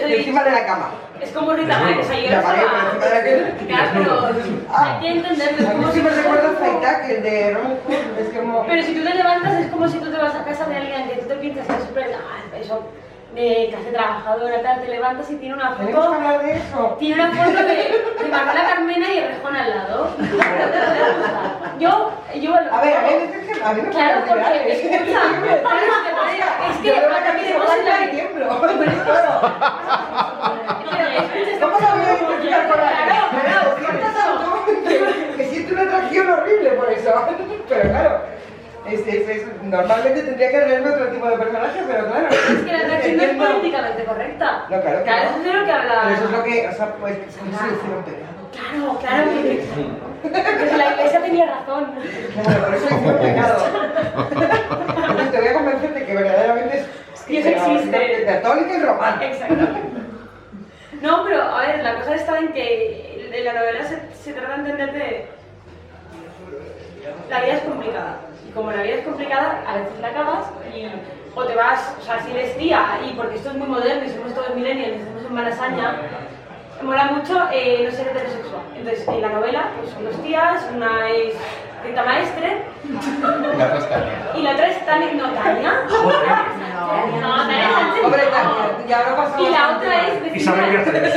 encima de la cama. Es como Rita Maestre, o sea, yo La pared por encima de la cama. Claro, pero hay que entenderlo. A mí sí me recuerda Freitag, el de Robin Hood, es como... Pero si tú te levantas es como si tú te vas a casa de alguien que tú te piensas que es súper... eso, de clase trabajadora, tal, te levantas y tiene una Tenemos que foto... hablar de eso. Tiene una foto de Manuela Carmena y el Rejón al lado. Yo... A ver, a mí me Claro, parece real, porque... es que... Escucha, es que... Yo veo la camiseta en la y tiemblo. ¿Cómo la voy a identificar con la que siento una atracción horrible por eso? Pero claro, Normalmente tendría que leerme otro tipo de personaje, pero claro. Es que la atracción no es políticamente correcta. No, claro. Claro, eso es de lo que habla. Pero eso es lo que, o sea, pues, es como si hiciera un pecado. Claro, claro. Que la iglesia tenía razón. Claro, por eso hicieron un pecado. Entonces te voy a convencer de que verdaderamente es. Y eso existe. Católica y romana. Exacto. No, pero a ver, la cosa está en que en la novela se trata de entender de. La vida es complicada. Y como la vida es complicada, a veces la acabas y. O te vas, o sea, si eres tía, y porque esto es muy moderno y somos todos millennials, estamos en Malasaña, mola mucho no ser heterosexual. Entonces, en la novela, pues son dos tías, una es Rita Maestre Y la otra es Tania. y la otra es Tania. No, Tania. No, Tania Sánchez. Hombre, Tania, ya lo pasamos. Y la otra es Isabel Beatriz.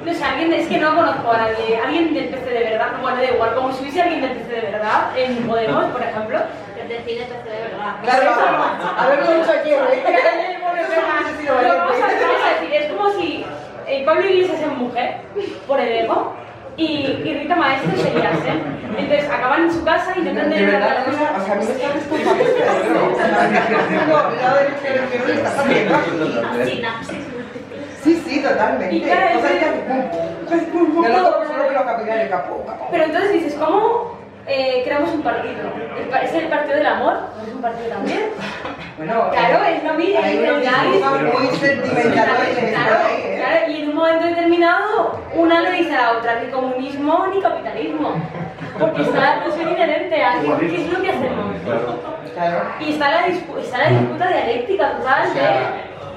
no sé, alguien es que no conozco a nadie, alguien del PC de verdad, bueno, da igual, como si hubiese alguien del PC de verdad, en Podemos, por ejemplo. Que decide PC de verdad. Claro, haberlo dicho aquí, Lo vamos a decir, es como si Pablo Iglesias es mujer, por el ego, y Rita Maestre sería ser. Entonces acaban en su casa y intentan De tener una verdad, relación. o sea, a mí me está descomponiendo el cerebro. O sea, no, el lado derecho y el izquierdo está haciendo aquí. Sinapsis. Sí, totalmente. Y claro, O sea, de lo otro solo que lo capilar el capó. Pero entonces dices, ¿cómo creamos un partido? ¿Es el partido del amor? ¿O es un partido también? Bueno, Claro, es lo mismo. hay unos discursos muy sentimentales en esto Claro, ahí, ¿eh? claro, y en un momento determinado una le dice a la otra, ni comunismo ni capitalismo. Porque está la tensión inherente a qué es lo que hacemos. Claro. Y está la disputa dialéctica total de...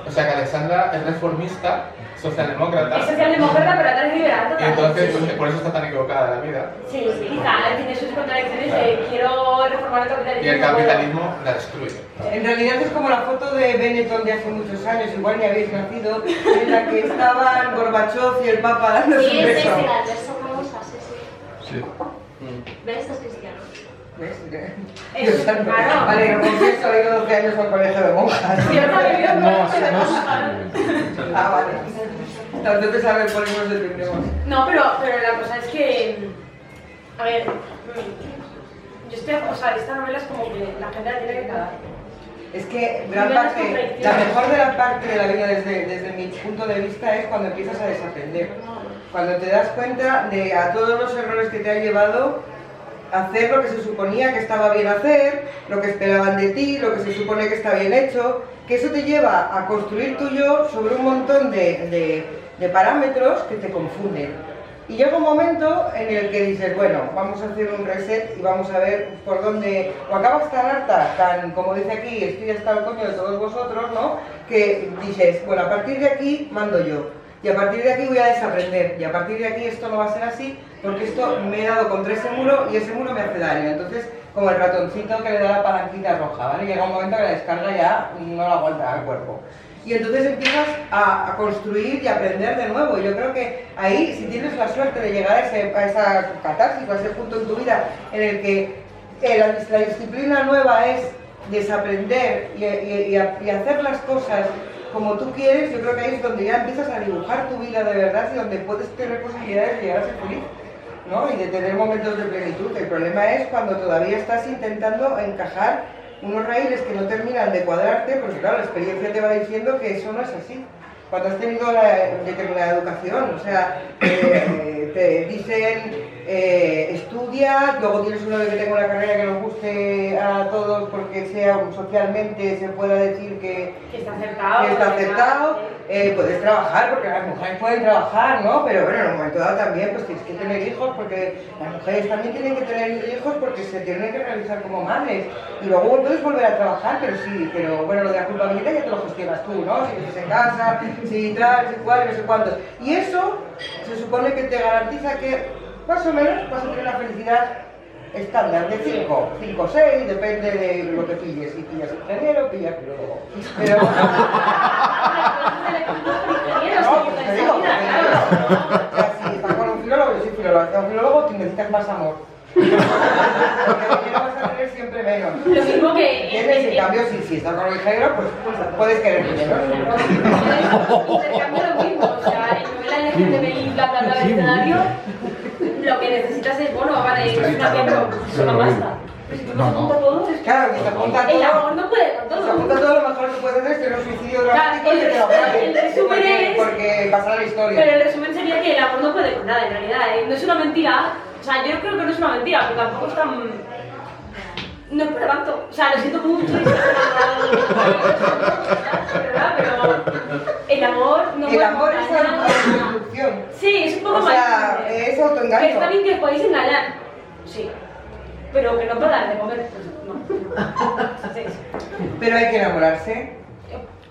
O sea que Alexandra es reformista, socialdemócrata. Es socialdemócrata, pero atrás liberal Y total. entonces, pues, por eso está tan equivocada de la vida. Sí, quizá tiene sus contradicciones de quiero reformar el capitalismo. Y el capitalismo la destruye. En realidad es como la foto de Benetton de hace muchos años, igual ni habéis nacido, en la que estaban Gorbachev y el Papa dándose Sí, un es beso. sexy, la verso famosa, sí, sí. Sí. ¿Ves? Esto es cristiano. ¿Ves? Eso, Dios santo. claro. Vale, lo confieso, he ido 12 años al colegio de monjas. Sí, otra vez, yo No, Ah, vale. Entonces, a ver, por qué nos detendemos. No, pero la cosa es que, a ver, yo estoy, o sea, esta novela es como que la gente la tiene que cagar. Es que gran Niveles parte, contradictorios. la mejor de la parte de la vida desde mi punto de vista es cuando empiezas a desaprender. Cuando te das cuenta de a todos los errores que te ha llevado a hacer lo que se suponía que estaba bien hacer, lo que esperaban de ti, lo que se supone que está bien hecho, que eso te lleva a construir tu yo sobre un montón de parámetros que te confunden. Y llega un momento en el que dices, bueno, vamos a hacer un reset y vamos a ver por dónde... O acabas tan harta, tan, como dice aquí, estoy hasta el coño de todos vosotros, ¿no? Que dices, bueno, a partir de aquí mando yo. Y a partir de aquí voy a desaprender. Y a partir de aquí esto no va a ser así, porque esto me he dado contra ese muro y ese muro me hace daño. Entonces, como el ratoncito que le da la palanquita roja, ¿vale? Llega un momento que la descarga ya no la aguanta el cuerpo. Y entonces empiezas a construir y a aprender de nuevo. Yo creo que ahí, si tienes la suerte de llegar a esa catarsis, a ese punto en tu vida en el que la disciplina nueva es desaprender y hacer las cosas como tú quieres, yo creo que ahí es donde ya empiezas a dibujar tu vida de verdad y donde puedes tener posibilidades de llegar a ser feliz, ¿no? Y de tener momentos de plenitud. El problema es cuando todavía estás intentando encajar unos raíles que no terminan de cuadrarte, porque claro, la experiencia te va diciendo que eso no es así. Cuando has tenido la determinada educación, o sea, te dicen estudia, luego tienes uno que tenga una carrera que nos guste a todos porque sea socialmente se pueda decir que está acertado. Que está acertado, puedes trabajar porque las mujeres pueden trabajar, ¿no? Pero bueno, en un momento dado también pues tienes que tener hijos porque las mujeres también tienen que tener hijos porque se tienen que realizar como madres y luego puedes volver a trabajar, pero bueno, lo de la culpabilidad ya te lo gestionas tú, ¿no? Si vives en casa, si tal, si cual, no sé cuántos. Y eso se supone que te garantiza que más o menos vas a tener una felicidad estándar de 5 o 6, depende de lo que pilles. Si pillas ingeniero, pillas filólogo. Pero... No, pues te digo, si estás con un filólogo, yo soy filólogo. Si un filólogo, tú necesitas más amor. Porque dinero vas a tener siempre menos. Lo mismo que... ¿Entiendes? En cambio, si estás con un ingeniero, pues puedes querer dinero. Intercambio lo mismo, o sea, en novela LGTBI, bla bla bla, el escenario, lo que necesitas es, bueno, vale, es una tía, pero no basta. Pero si tú no apunta todo, es que... Claro, que se apunta todo. El amor no puede con Se todo. apunta todo, lo mejor que puedes hacer es tener un suicidio dramático Claro, y que te lo graben. el resumen es... Porque pasará la historia. Pero el resumen sería que el amor no puede con nada, en realidad, ¿eh? No es una mentira. O sea, yo creo que no es una mentira, pero tampoco es tan... No es para tanto. O sea, lo siento mucho. ¿Verdad? Pero el amor no El puede amor con es nada. autodestrucción. Sí, es un poco O sea, más. es Que autoengaño. está bien que os podéis engañar. Sí. Pero que no pueda dar de comer, pues no. Sí, sí. Pero hay que enamorarse.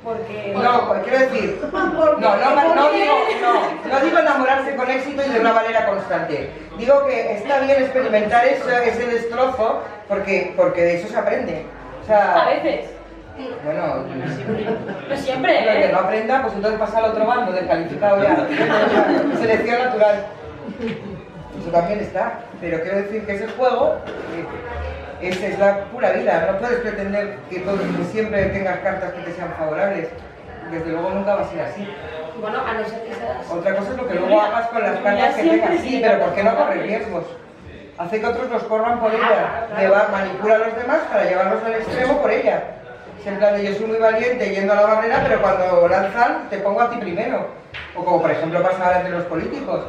Porque. No, quiero decir, no digo enamorarse con éxito y de una manera constante. Digo que está bien experimentar ese destrozo porque de eso se aprende. O sea, A veces. bueno, No siempre, lo que no aprenda, pues entonces pasa al otro bando, descalificado ya. Selección natural. Eso también está. Pero quiero decir que ese juego es la pura vida. No puedes pretender que siempre tengas cartas que te sean favorables. Desde luego nunca va a ser así. Bueno, a no ser que seas. Otra cosa es lo que luego hagas con las cartas que tengas. Sí, pero ¿por qué no correr riesgos? Hace que otros los corran por ella. Manipula a los demás para llevarlos al extremo por ella. Es en plan de yo soy muy valiente yendo a la barrera, pero cuando lanzan te pongo a ti primero. O como por ejemplo pasa ahora entre los políticos.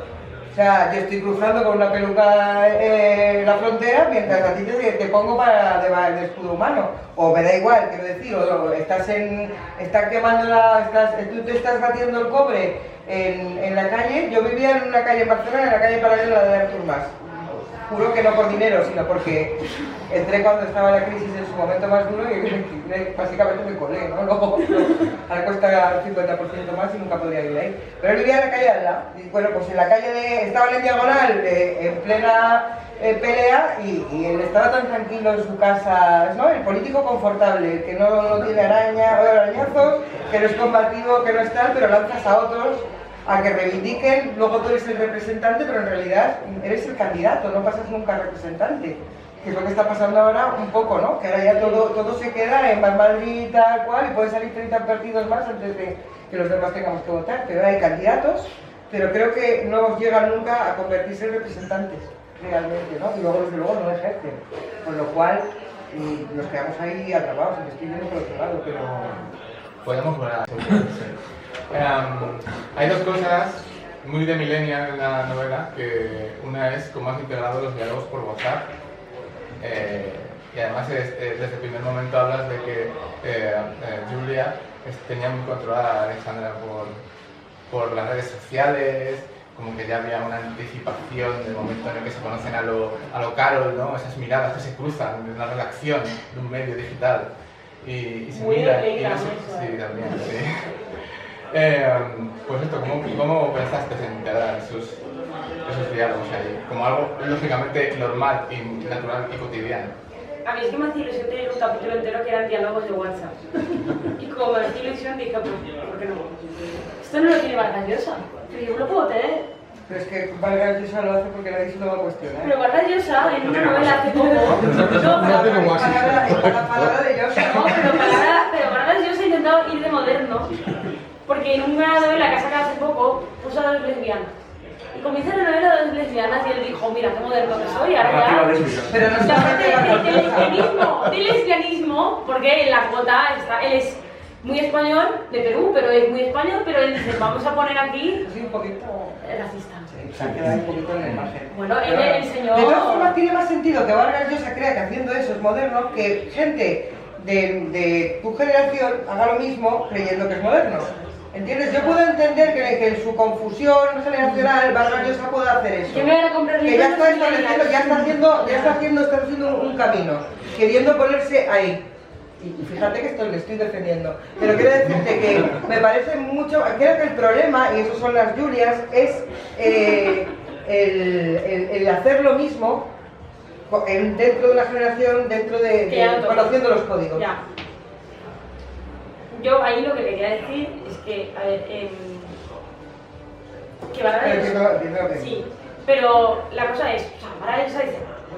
O sea, yo estoy cruzando con una peluca la frontera mientras a ti te pongo de escudo humano. O me da igual, quiero decir, o estás quemando tú te estás batiendo el cobre en la calle. Yo vivía en una calle en Barcelona, en la calle paralela de Artur Mas. Juro que no por dinero, sino porque entré cuando estaba la crisis en su momento más duro y básicamente me colé, ¿no? Luego, ahora cuesta el 50% más y nunca podría vivir ahí. Pero él vivía en la calle de al lado. Y bueno, pues en la calle estaban en diagonal, en plena pelea, y él estaba tan tranquilo en su casa, ¿no? El político confortable, el que no tiene arañazos, que no es combativo, que no es tal, pero lanzas a otros a que reivindiquen, luego tú eres el representante, pero en realidad eres el candidato, no pasas nunca a representante. Que es lo que está pasando ahora un poco, ¿no? Que ahora ya todo se queda en Madrid y tal cual, y pueden salir 30 partidos más antes de que los demás tengamos que votar. Pero hay candidatos, pero creo que no llegan nunca a convertirse en representantes, realmente, ¿no? Y luego, desde luego, no ejercen. Con lo cual, nos quedamos ahí atrapados, y me estoy viendo por otro lado, pero... Podemos volver a hay dos cosas muy de millennial en la novela, que una es cómo has integrado los diálogos por WhatsApp, y además desde el primer momento hablas de que Julia tenía muy controlada a Alexandra por las redes sociales, como que ya había una anticipación del momento en el que se conocen a lo Carol, ¿no? Esas miradas que se cruzan en una redacción de un medio digital y se muy miran. sí, también, sí. Pues esto, ¿cómo pensaste en integrar esos diálogos ahí? Como algo lógicamente normal y natural y cotidiano. A mí es que me hacía ilusión tener un capítulo entero que eran diálogos de WhatsApp. Y como me hacía ilusión dije, pues, ¿por qué no? Esto no lo tiene Vargas Llosa, pero yo lo puedo tener. Pero es que Vargas Llosa lo hace porque nadie se lo va a cuestionar. Pero Vargas Llosa, en una novela hace poco... La palabra de Llosa. No, pero Vargas Llosa ha intentado ir de moderno, porque en una novela que ha sacado hace poco puso a dos lesbianas. Y comienza la novela de dos lesbianas y él dijo, mira, qué moderno que soy, ahora ya... Pero no solamente de lesbianismo, porque en la cuota está, él es muy español, de Perú, pero es muy español, pero él dice, vamos a poner aquí... Sí, un poquito... racista. Sí, se ha quedado un poquito en la imagen. Bueno, él enseñó... De todas formas, tiene más sentido que Vargas Llosa crea que haciendo eso es moderno que gente de tu generación haga lo mismo creyendo que es moderno. ¿Entiendes? Yo puedo entender que en su confusión generacional Vargas Llosa pueda hacer eso. Yo me voy a comprar que ya está estableciendo, está haciendo un camino, queriendo ponerse ahí. Y fíjate que esto le estoy defendiendo. Pero quiero decirte que me parece mucho, creo que el problema, y eso son las Julias, es el hacer lo mismo dentro de una generación, conociendo los códigos. Ya. Yo ahí lo que quería decir es que, a ver, que Vargas Llosa... Sí, pero la cosa es, o sea, Vargas Llosa dice,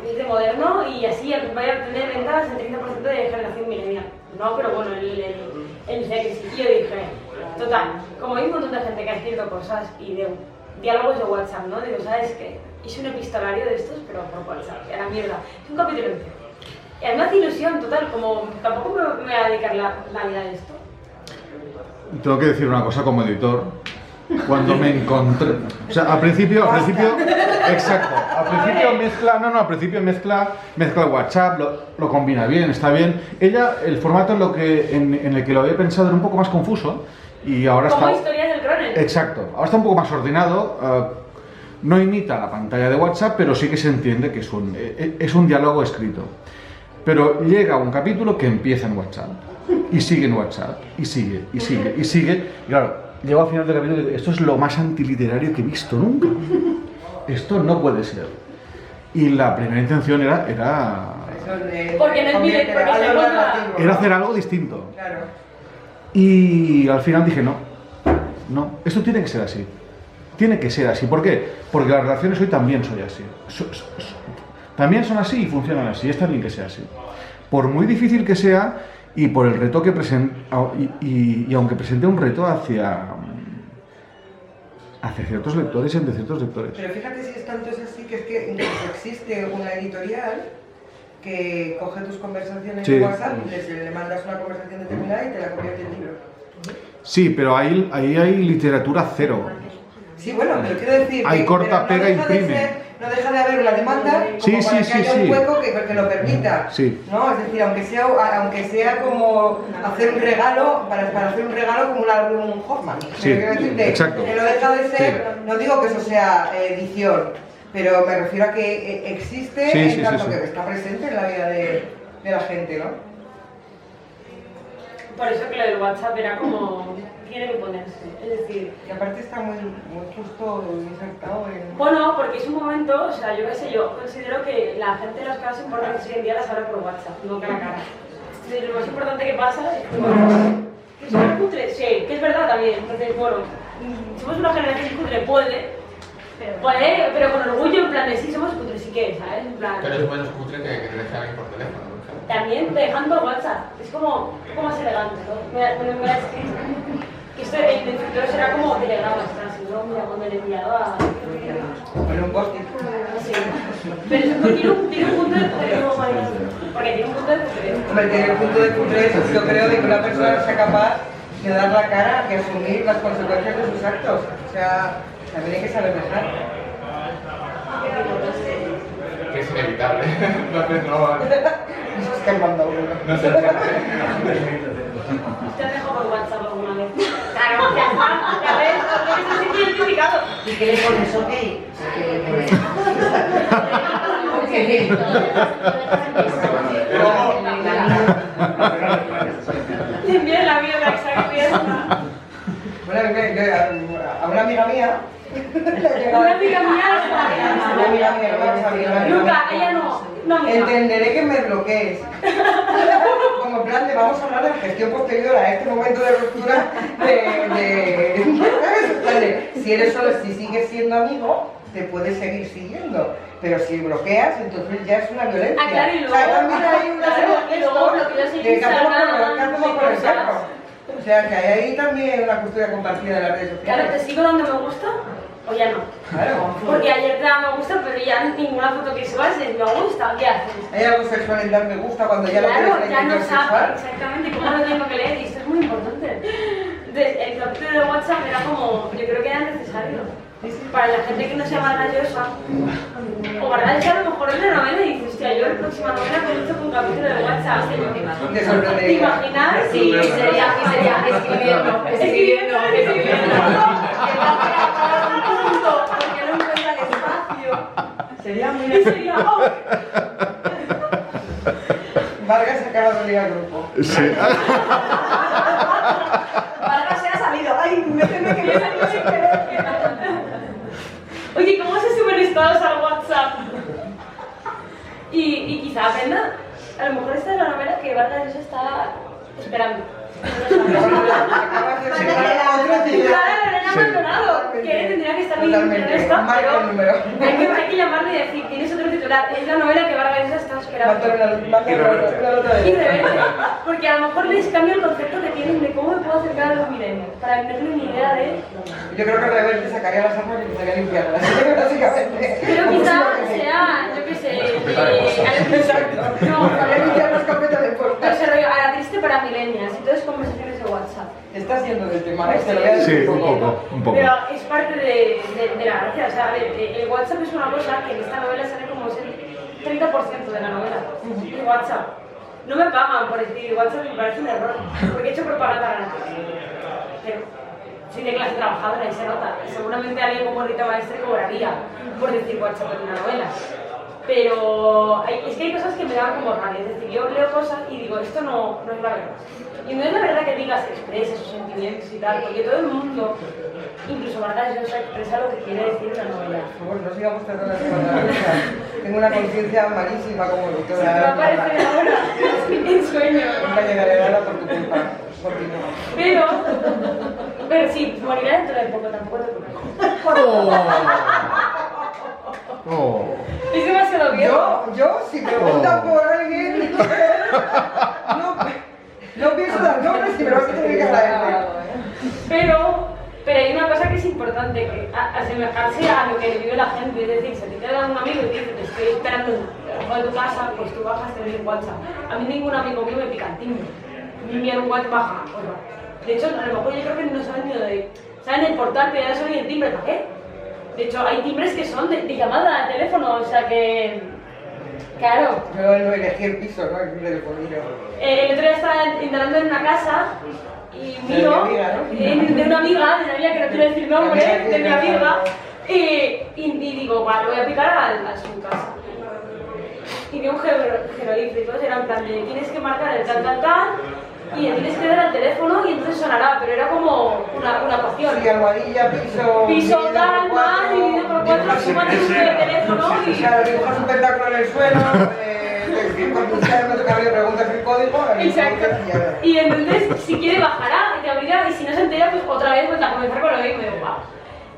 es de moderno y así vaya a tener ventajas en 30% de generación milenial. No, pero bueno, él decía que sí. Y yo dije, total, como hay un montón de gente que ha escrito cosas y de diálogos de WhatsApp, ¿no? Digo, ¿sabes qué? Hice un epistolario de estos, pero por WhatsApp, y a la mierda. Es un capítulo entero. Y a mí me hace ilusión, total, como tampoco me voy a dedicar la vida a esto. Tengo que decir una cosa como editor. Cuando me encontré, o sea, al principio, exacto, al principio mezcla WhatsApp, lo combina bien, está bien. Ella, el formato en el que lo había pensado era un poco más confuso y ahora como está... historias del Cronen. Exacto, ahora está un poco más ordenado, no imita la pantalla de WhatsApp, pero sí que se entiende que es un diálogo escrito. Pero llega un capítulo que empieza en WhatsApp y sigue en WhatsApp y sigue, y claro, llego al final del capítulo y digo, esto es lo más antiliterario que he visto nunca. Esto no puede ser. Y la primera intención era Porque no es mi era hacer algo distinto. Claro. Y al final dije, no, esto tiene que ser así. Tiene que ser así. ¿Por qué? Porque las relaciones hoy también soy así. También son así y funcionan así. Está bien que sea así. Por muy difícil que sea y por el reto que y aunque presente un reto hacia ciertos lectores y ante ciertos lectores. Pero fíjate si es tanto es así que es que incluso existe una editorial que coge tus conversaciones Sí. de WhatsApp, le mandas una conversación determinada y te la convierte en libro. Sí, pero ahí hay literatura cero. Sí, bueno, pero quiero decir Hay que corta, pero pega, imprime. No deja de haber una demanda Sí, como para sí, que haya sí, un sí. hueco que lo permita. Sí. ¿No? Es decir, aunque sea como hacer un regalo, para hacer un regalo como un Hoffman. Sí, Quiero decirte, exacto. que no deja de ser, no digo que eso sea edición, pero me refiero a que existe Sí, en tanto sí. que está presente en la vida de la gente, ¿no? Por eso que lo del WhatsApp era como, tiene que ponerse, es decir... Y aparte está muy justo insertado en... Bueno, porque es un momento, o sea, yo qué sé, yo considero que la gente las cosas importantes hoy en día las habla por WhatsApp, no cara a cara. Entonces, lo más importante que pasa es que somos cutres, sí, que es verdad también. Entonces, bueno, somos una generación cutre, puede, pero con orgullo, en plan de sí, somos cutres, sí que, ¿sabes? En plan... Pero es bueno escuchar que te deje alguien por teléfono, por ejemplo. También dejando WhatsApp, es como un poco más elegante, ¿no? Me ha escrito que esto en el futuro será como telegramas, casi, ¿no? Mira, cuando le he enviado a... Con un post-it. Sí. Pero eso tiene un punto de futuro, porque tiene un punto de futuro. Hombre, tiene el punto de cutrez, yo creo de que una persona sea capaz de dar la cara y asumir las consecuencias de sus actos. O sea, también hay que saber dejar. Que es inevitable. Entonces Eso es que han mandado uno. no se entiende. ¿Te has dejado por WhatsApp alguna vez? Claro, ya está, ya ves, porque se siente identificado. ¿Y qué le pones? ¿Ok? Le envío la mierda exacta. Bueno, a una amiga mía. Una amiga mía, Una amiga mía, no vamos a hablar. Luca, ella no amiga. Entenderé que me bloquees. Como en plan de vamos a hablar de la gestión posterior a este momento de ruptura si sigues siendo amigo, te puedes seguir siguiendo. Pero si bloqueas, entonces ya es una violencia. Ah, claro, y luego, o sea, también hay una serie de y luego gestos bloqueas en de que hacemos Instagram, por el cosas. perro. O sea, que hay ahí también una custodia compartida de las redes sociales. Claro, ¿te sigo dando me gusta o ya no? Claro. Porque ayer te daba me gusta, pero ya ninguna foto que subas es me gusta, ¿qué haces? Hay algo sexual en dar me gusta cuando ya lo Claro, tienes ya no sexual. sabes exactamente cómo lo tengo que leer y esto es muy importante. Entonces, el capítulo de WhatsApp era como, yo creo que era necesario. Para la gente que no sea margallosa, o margallosa a lo mejor en la novela y dices, hostia, yo en la próxima novela comienzo con un capítulo de WhatsApp. Te sorprendería. ¿Te imaginas? Sí, sería escribiendo. Porque no encuentra el espacio. Sería muy Y sería, oh, Vargas acaba de unir al grupo. Sí. Vargas se ha salido. Ay, me teme que me he salido sin querer. oye, ¿cómo se suben estados al WhatsApp? Y quizá aprenda, a lo mejor esta es la novela que Vargas Llosa está esperando. Acabas de sacar otro titular. Claro, lo han abandonado. Que tendría que estar bien en Totalmente. esto, Marca el número. pero hay que llamarle y decir, tienes otro titular. Es la novela que Vargas Llosa está esperando. Mátalo otra Y vez. rebelde, porque a lo mejor les cambia el concepto que tienen de cómo me puedo acercar a los milenios, para que no tengan ni idea de... Yo creo que Rebelde sacaría las armas y empezaría a limpiarlas, básicamente. Pero quizá sea, yo qué sé, Exacto. no, estás yendo del tema, te lo voy a decir. Sí, un poco. Pero es parte de la gracia. O sea, a ver, el WhatsApp es una cosa que en esta novela sale como el 30% de la novela. El WhatsApp. No me pagan por decir WhatsApp, me parece un error. Porque he hecho propaganda gratis. Pero soy de clase trabajadora y se nota. Seguramente alguien como Rita Maestre cobraría por decir WhatsApp en una novela. Pero es que hay cosas que me dan como rabia. Es decir, yo leo cosas y digo, esto no es la verdad. Y no es la verdad que digas expreses sus sentimientos y tal, porque todo el mundo, incluso Vargas Llosa, expresa lo que quiere decir en la novela. Por favor, no sigamos tratando de Vargas Llosa. Tengo una conciencia malísima como Se lectora. te va a aparecer ahora en sueño. Nunca llegaré a nada por tu culpa. Continúa. Pero sí, morirá dentro de poco, tampoco te preocupes. Es demasiado viejo. Yo, si preguntan por alguien, no pienso dar nombres y me lo vas a tener que agradecer. Pero hay una cosa que es importante, que asemejarse a lo que vive la gente. Es decir, si te queda un amigo y te dice, te estoy esperando en tu casa, pues tú bajas de mi WhatsApp. A mí ningún amigo mío me pica el timbre. Me envían un WhatsApp, baja, pues va. De hecho, a lo mejor yo creo que no saben ni lo de... Saben el portal, pero ya no saben el timbre, ¿para qué? De hecho, hay timbres que son de llamada de teléfono, o sea que... Claro. Yo no elegí el piso, ¿no? El telefonillo. El otro día estaba instalando en una casa y De una amiga, ¿no? de una amiga que no quiero decir nombre, de mi amiga, y digo, vale, voy a picar a su casa. Y vi un jeroglífico y todos eran en plan de, tienes que marcar el tal, y le tienes que dar al teléfono y entonces sonará, pero era como una poción. Sí, almohadilla, Piso tal, más, dividido por 4, suma tu número de teléfono y... O sea, dibujas un pentáculo en el suelo, cuando usted no te cambia, preguntas el código, Exacto. Y entonces, si quiere bajará y te abrirá, y si no se entera, pues otra vez pues a comenzar con lo mismo.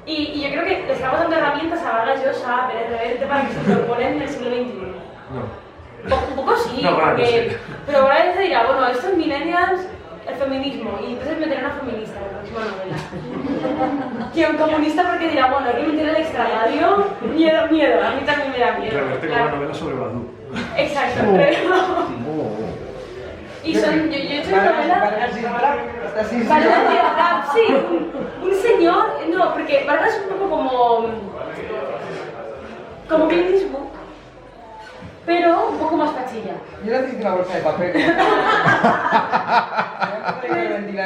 Y yo creo que le estamos dando herramientas a Vargas Llosa, a Pérez Reverte para que se incorporen en el siglo XXI. Un poco sí, No, claro, porque... sí. Pero Vargas dirá, bueno, esto es millennials, el feminismo, y entonces meterá una feminista en la próxima novela. Y un comunista porque dirá, bueno, hay que meter el extrarradio, miedo, a mí también me da miedo. Reverte con una novela sobre Badoo. Exacto, pero... Y son, yo he hecho una novela... Vargas sin rap, está sin Vargas de rap, sí, un señor, no, porque Vargas es un poco como Clint Eastwood, pero un poco más pachilla. Yo necesito una bolsa de papel.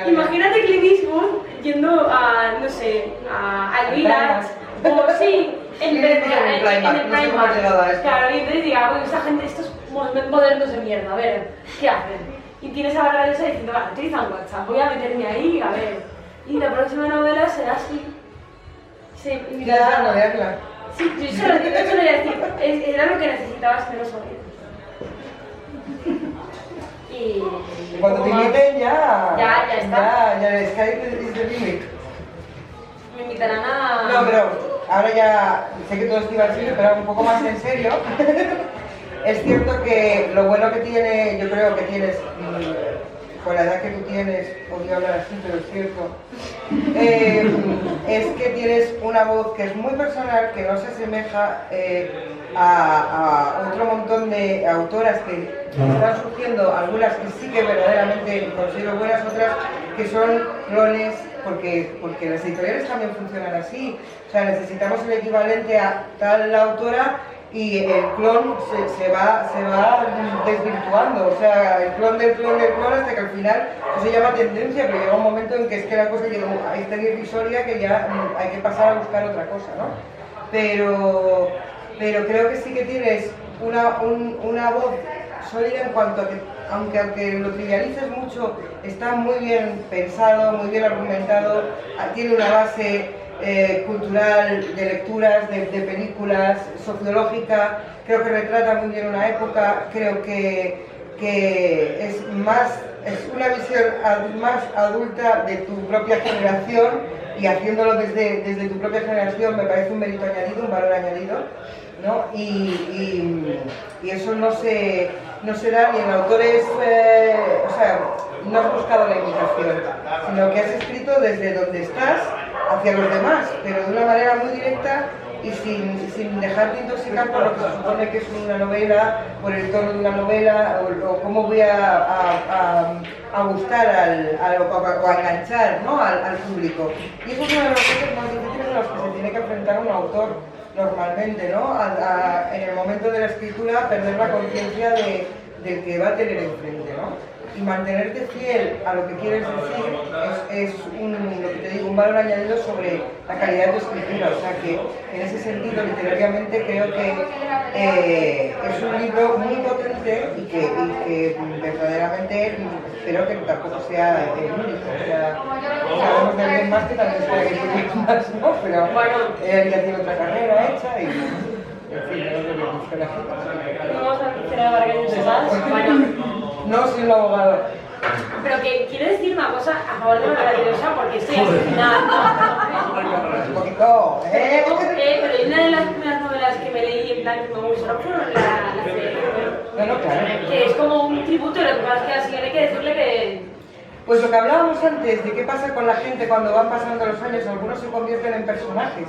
Imagínate Clint Eastwood yendo a, no sé, al Village, o sí, en el Primark. Claro, y entonces diga, bueno, esta gente, estos modernos de mierda, a ver, ¿qué hacen? Y tienes a Vargas Llosa diciendo, vale, utilizan WhatsApp, voy a meterme ahí, a ver. Y la próxima novela será así. Sí, y Ya está, no leerla. Sí, yo solo le voy a decir, era lo que necesitabas que no sabía. Y... Cuando te inviten ya... Ya está. Ya, el Skype is the limit. Me invitarán a... No, pero ahora ya sé que todo esto iba así, pero un poco más en serio. Es cierto que lo bueno que tiene, yo creo que tienes, con la edad que tú tienes, podría hablar así, pero es cierto, es que tienes una voz que es muy personal, que no se asemeja a otro montón de autoras que están surgiendo, algunas que sí que verdaderamente considero buenas, otras que son clones, porque las editoriales también funcionan así. O sea, necesitamos el equivalente a tal autora y el clon se va desvirtuando, o sea, el clon del clon hasta que al final eso se llama tendencia, pero llega un momento en que es que la cosa llega a esta irrisoria que ya hay que pasar a buscar otra cosa, ¿no? Pero creo que sí que tienes una voz sólida en cuanto a que, aunque lo trivialices mucho, está muy bien pensado, muy bien argumentado, tiene una base cultural, de lecturas, de películas, sociológica, creo que retrata muy bien una época, creo que es una visión más adulta de tu propia generación, y haciéndolo desde tu propia generación me parece un mérito añadido, un valor añadido, ¿no? Y eso no se da ni el autor es, o sea, no has buscado la imitación, sino que has escrito desde donde estás hacia los demás, pero de una manera muy directa y sin dejarte intoxicar por lo que se supone que es una novela, por el tono de una novela, o cómo voy a gustar o a enganchar, ¿no? al público. Y eso es una de las cosas más difíciles a las que se tiene que enfrentar un autor normalmente, ¿no? En el momento de la escritura, perder la conciencia del que va a tener enfrente, ¿no? Y mantenerte fiel a lo que quieres decir es lo que te digo, un valor añadido sobre la calidad de tu escritura. O sea que en ese sentido, literariamente, creo que es un libro muy potente y que verdaderamente espero que tampoco sea el único. O sea, sabemos de alguien más que también espera que tiene más, ¿no? Pero él ya tiene otra carrera hecha y en fin, no lo que busca la gente. No vamos a mencionar a Vargas Llosa. Bueno. No soy un abogado. Pero que quiero decir una cosa a favor de Vargas Llosa porque estoy al final. Un poquito, Pero una de las primeras novelas que me leí en plan que me gustaron fueron la de... Bueno, claro. Que es como un tributo, lo que pasa es que así hay que decirle que... Pues lo que hablábamos antes de qué pasa con la gente cuando van pasando los años, algunos se convierten en personajes.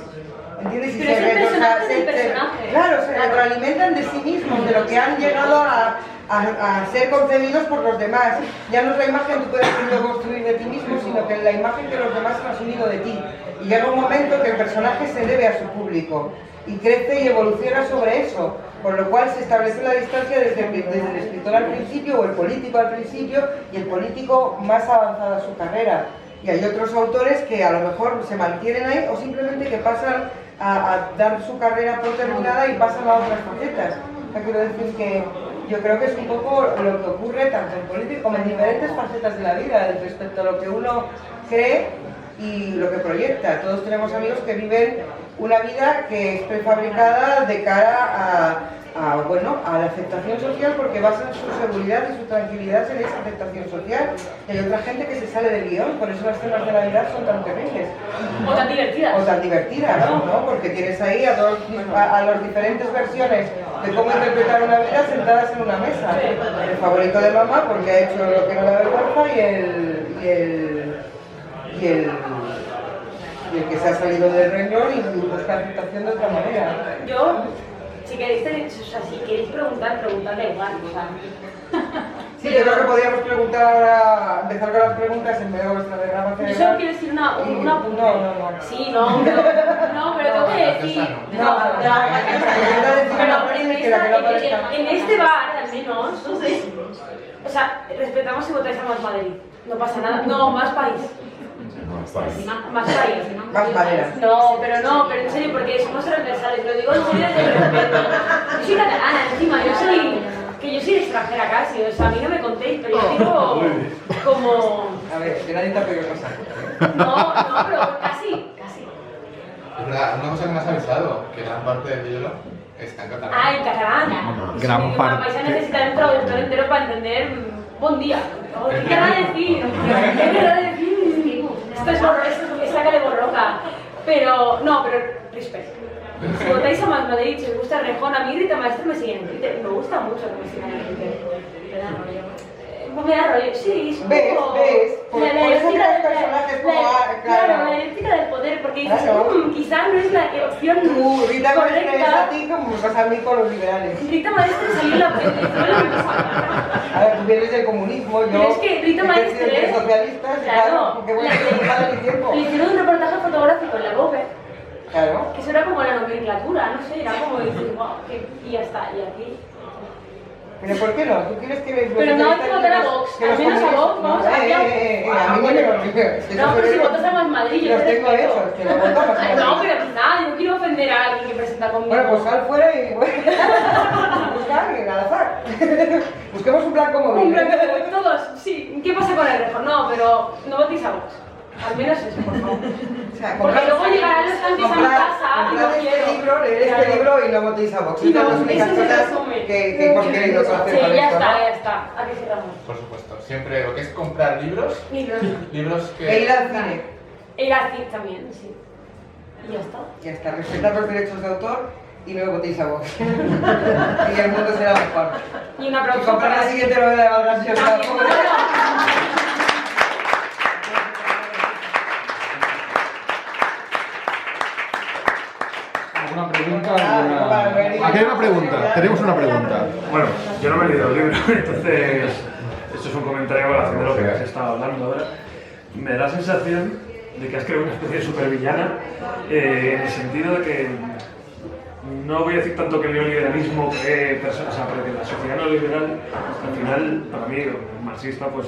¿Entiendes? Pero es el personaje del personaje. Claro, se retroalimentan de sí mismos, de lo que han llegado a ser concebidos por los demás. Ya no es la imagen que tú puedes construir de ti mismo, sino que la imagen que los demás han asumido de ti. Y llega un momento que el personaje se debe a su público y crece y evoluciona sobre eso, con lo cual se establece la distancia desde el escritor al principio o el político al principio y el político más avanzado a su carrera. Y hay otros autores que a lo mejor se mantienen ahí o simplemente que pasan a dar su carrera por terminada y pasan a otras facetas. O sea, quiero decir que yo creo que es un poco lo que ocurre tanto en política como en diferentes facetas de la vida respecto a lo que uno cree y lo que proyecta. Todos tenemos amigos que viven una vida que es prefabricada de cara a la aceptación social porque basan su seguridad y su tranquilidad en esa aceptación social. Y hay otra gente que se sale del guión, por eso las cenas de Navidad son tan terribles. O tan divertidas. O tan divertidas, ¿no? Porque tienes ahí a las diferentes versiones de cómo interpretar una vida sentadas en una mesa. El favorito de mamá porque ha hecho lo que no le vergüenza y el que se ha salido del renglón y busca aceptación de otra manera. Yo, si queréis preguntarle igual, o sea. Sí, yo creo que podríamos preguntar ahora, empezar con las preguntas en vez de vuestra grabación. Yo solo quiero decir una punta. No. Sí, no, pero tengo que decir. Pero en este bar, al menos, o sea, respetamos si votáis a Más Madrid. No pasa nada. No, Más País. Más país. Más madera. No, pero en serio, porque somos transversales, lo digo en serio desde el respeto. Yo soy catalana, encima, yo soy extranjera casi, o sea, a mí no me contéis, pero yo digo como... A ver, que nadie te ha pedido pasar. No, pero casi. Es verdad, una cosa que me has avisado, que gran parte del libro está en catalán. Ah, en catalán. Gran parte. Vais a necesitar un traductor entero para entender buen día. ¿Qué querrá decir? Esto es saca de borroca. Pero respeto. Si votáis a Más Madrid, si os gusta Rejón, a mí Rita Maestre me sigue en Twitter. Me gusta mucho que me sigan en Twitter. Me da rollo, sí. ¿Ves? Por eso que los personajes como... Claro, la herética del poder, porque dices, quizás no es la opción Tú, Rita Maestre es correcta. a ti como me pasa a mí con los liberales. Rita Maestre salió en la A ver, tú vienes del comunismo, yo... Pero es que Rita Maestre... de socialistas, claro, porque voy a dedicar mi tiempo. Le hicieron un reportaje fotográfico en la Vogue, Claro. que eso era como la nomenclatura, no sé, era como decir, wow, y ya está, y aquí... Pero ¿por qué no? ¿Tú quieres que los Pero no hay que votar a Vox, al menos a Vox, vamos a cambiar. A mí no me lo No, pero si votas a Más Madrid, yo los te tengo respeto. hechos, que los votamos. No, pero quizá, yo no quiero ofender a alguien que presenta conmigo. Bueno, pues sal fuera y busca a alguien al azar. Busquemos un plan como Un plan como todos, sí. ¿Qué pasa con el Rejón? No, pero no votéis a Vox. Al menos eso, por favor. O sea, Porque luego llegarán los tantos a mi casa y no comprad quiero. este libro, leer este libro y no votéis a Vox. Y no, Estas son las ese es el cosas resumen. que hemos querido hacer Sí, con ya esto, ¿no? está. ¿A qué cerramos? Por supuesto, siempre lo que es comprar libros, libros que... E ir al cine. Ir al cine también, sí. Y ya está. Ya está, respetad los derechos de autor y no votéis a Vox. Y el mundo será mejor. Y un Y aplauso comprar la siguiente novela de Vargas Llosa. También, ¿Alguna Aquí hay una pregunta, tenemos una pregunta. Bueno, yo no me he leído el libro, entonces esto es un comentario a relación de lo que has estado hablando ahora. Me da la sensación de que has creado una especie de supervillana en el sentido de que no voy a decir tanto que el neoliberalismo cree personas, o sea, porque la sociedad neoliberal, al final, para mí, marxista, pues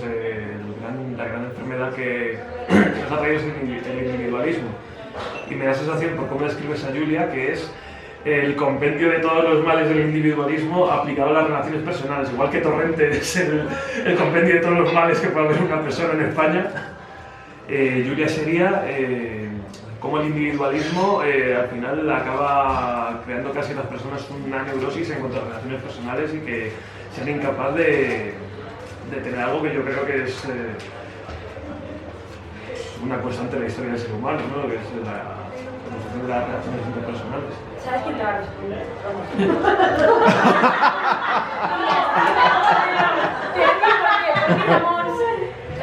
la gran enfermedad que nos ha traído es el individualismo. Y me da la sensación, por cómo describes a Julia, que es el compendio de todos los males del individualismo aplicado a las relaciones personales. Igual que Torrente es el compendio de todos los males que puede haber una persona en España, Julia sería cómo el individualismo al final acaba creando casi en las personas una neurosis en cuanto a relaciones personales y que sean incapaces de tener algo que yo creo que es una constante de la historia del ser humano, ¿no? Que es la construcción de las relaciones interpersonales. ¿Sabes quién te va a responder? Vamos.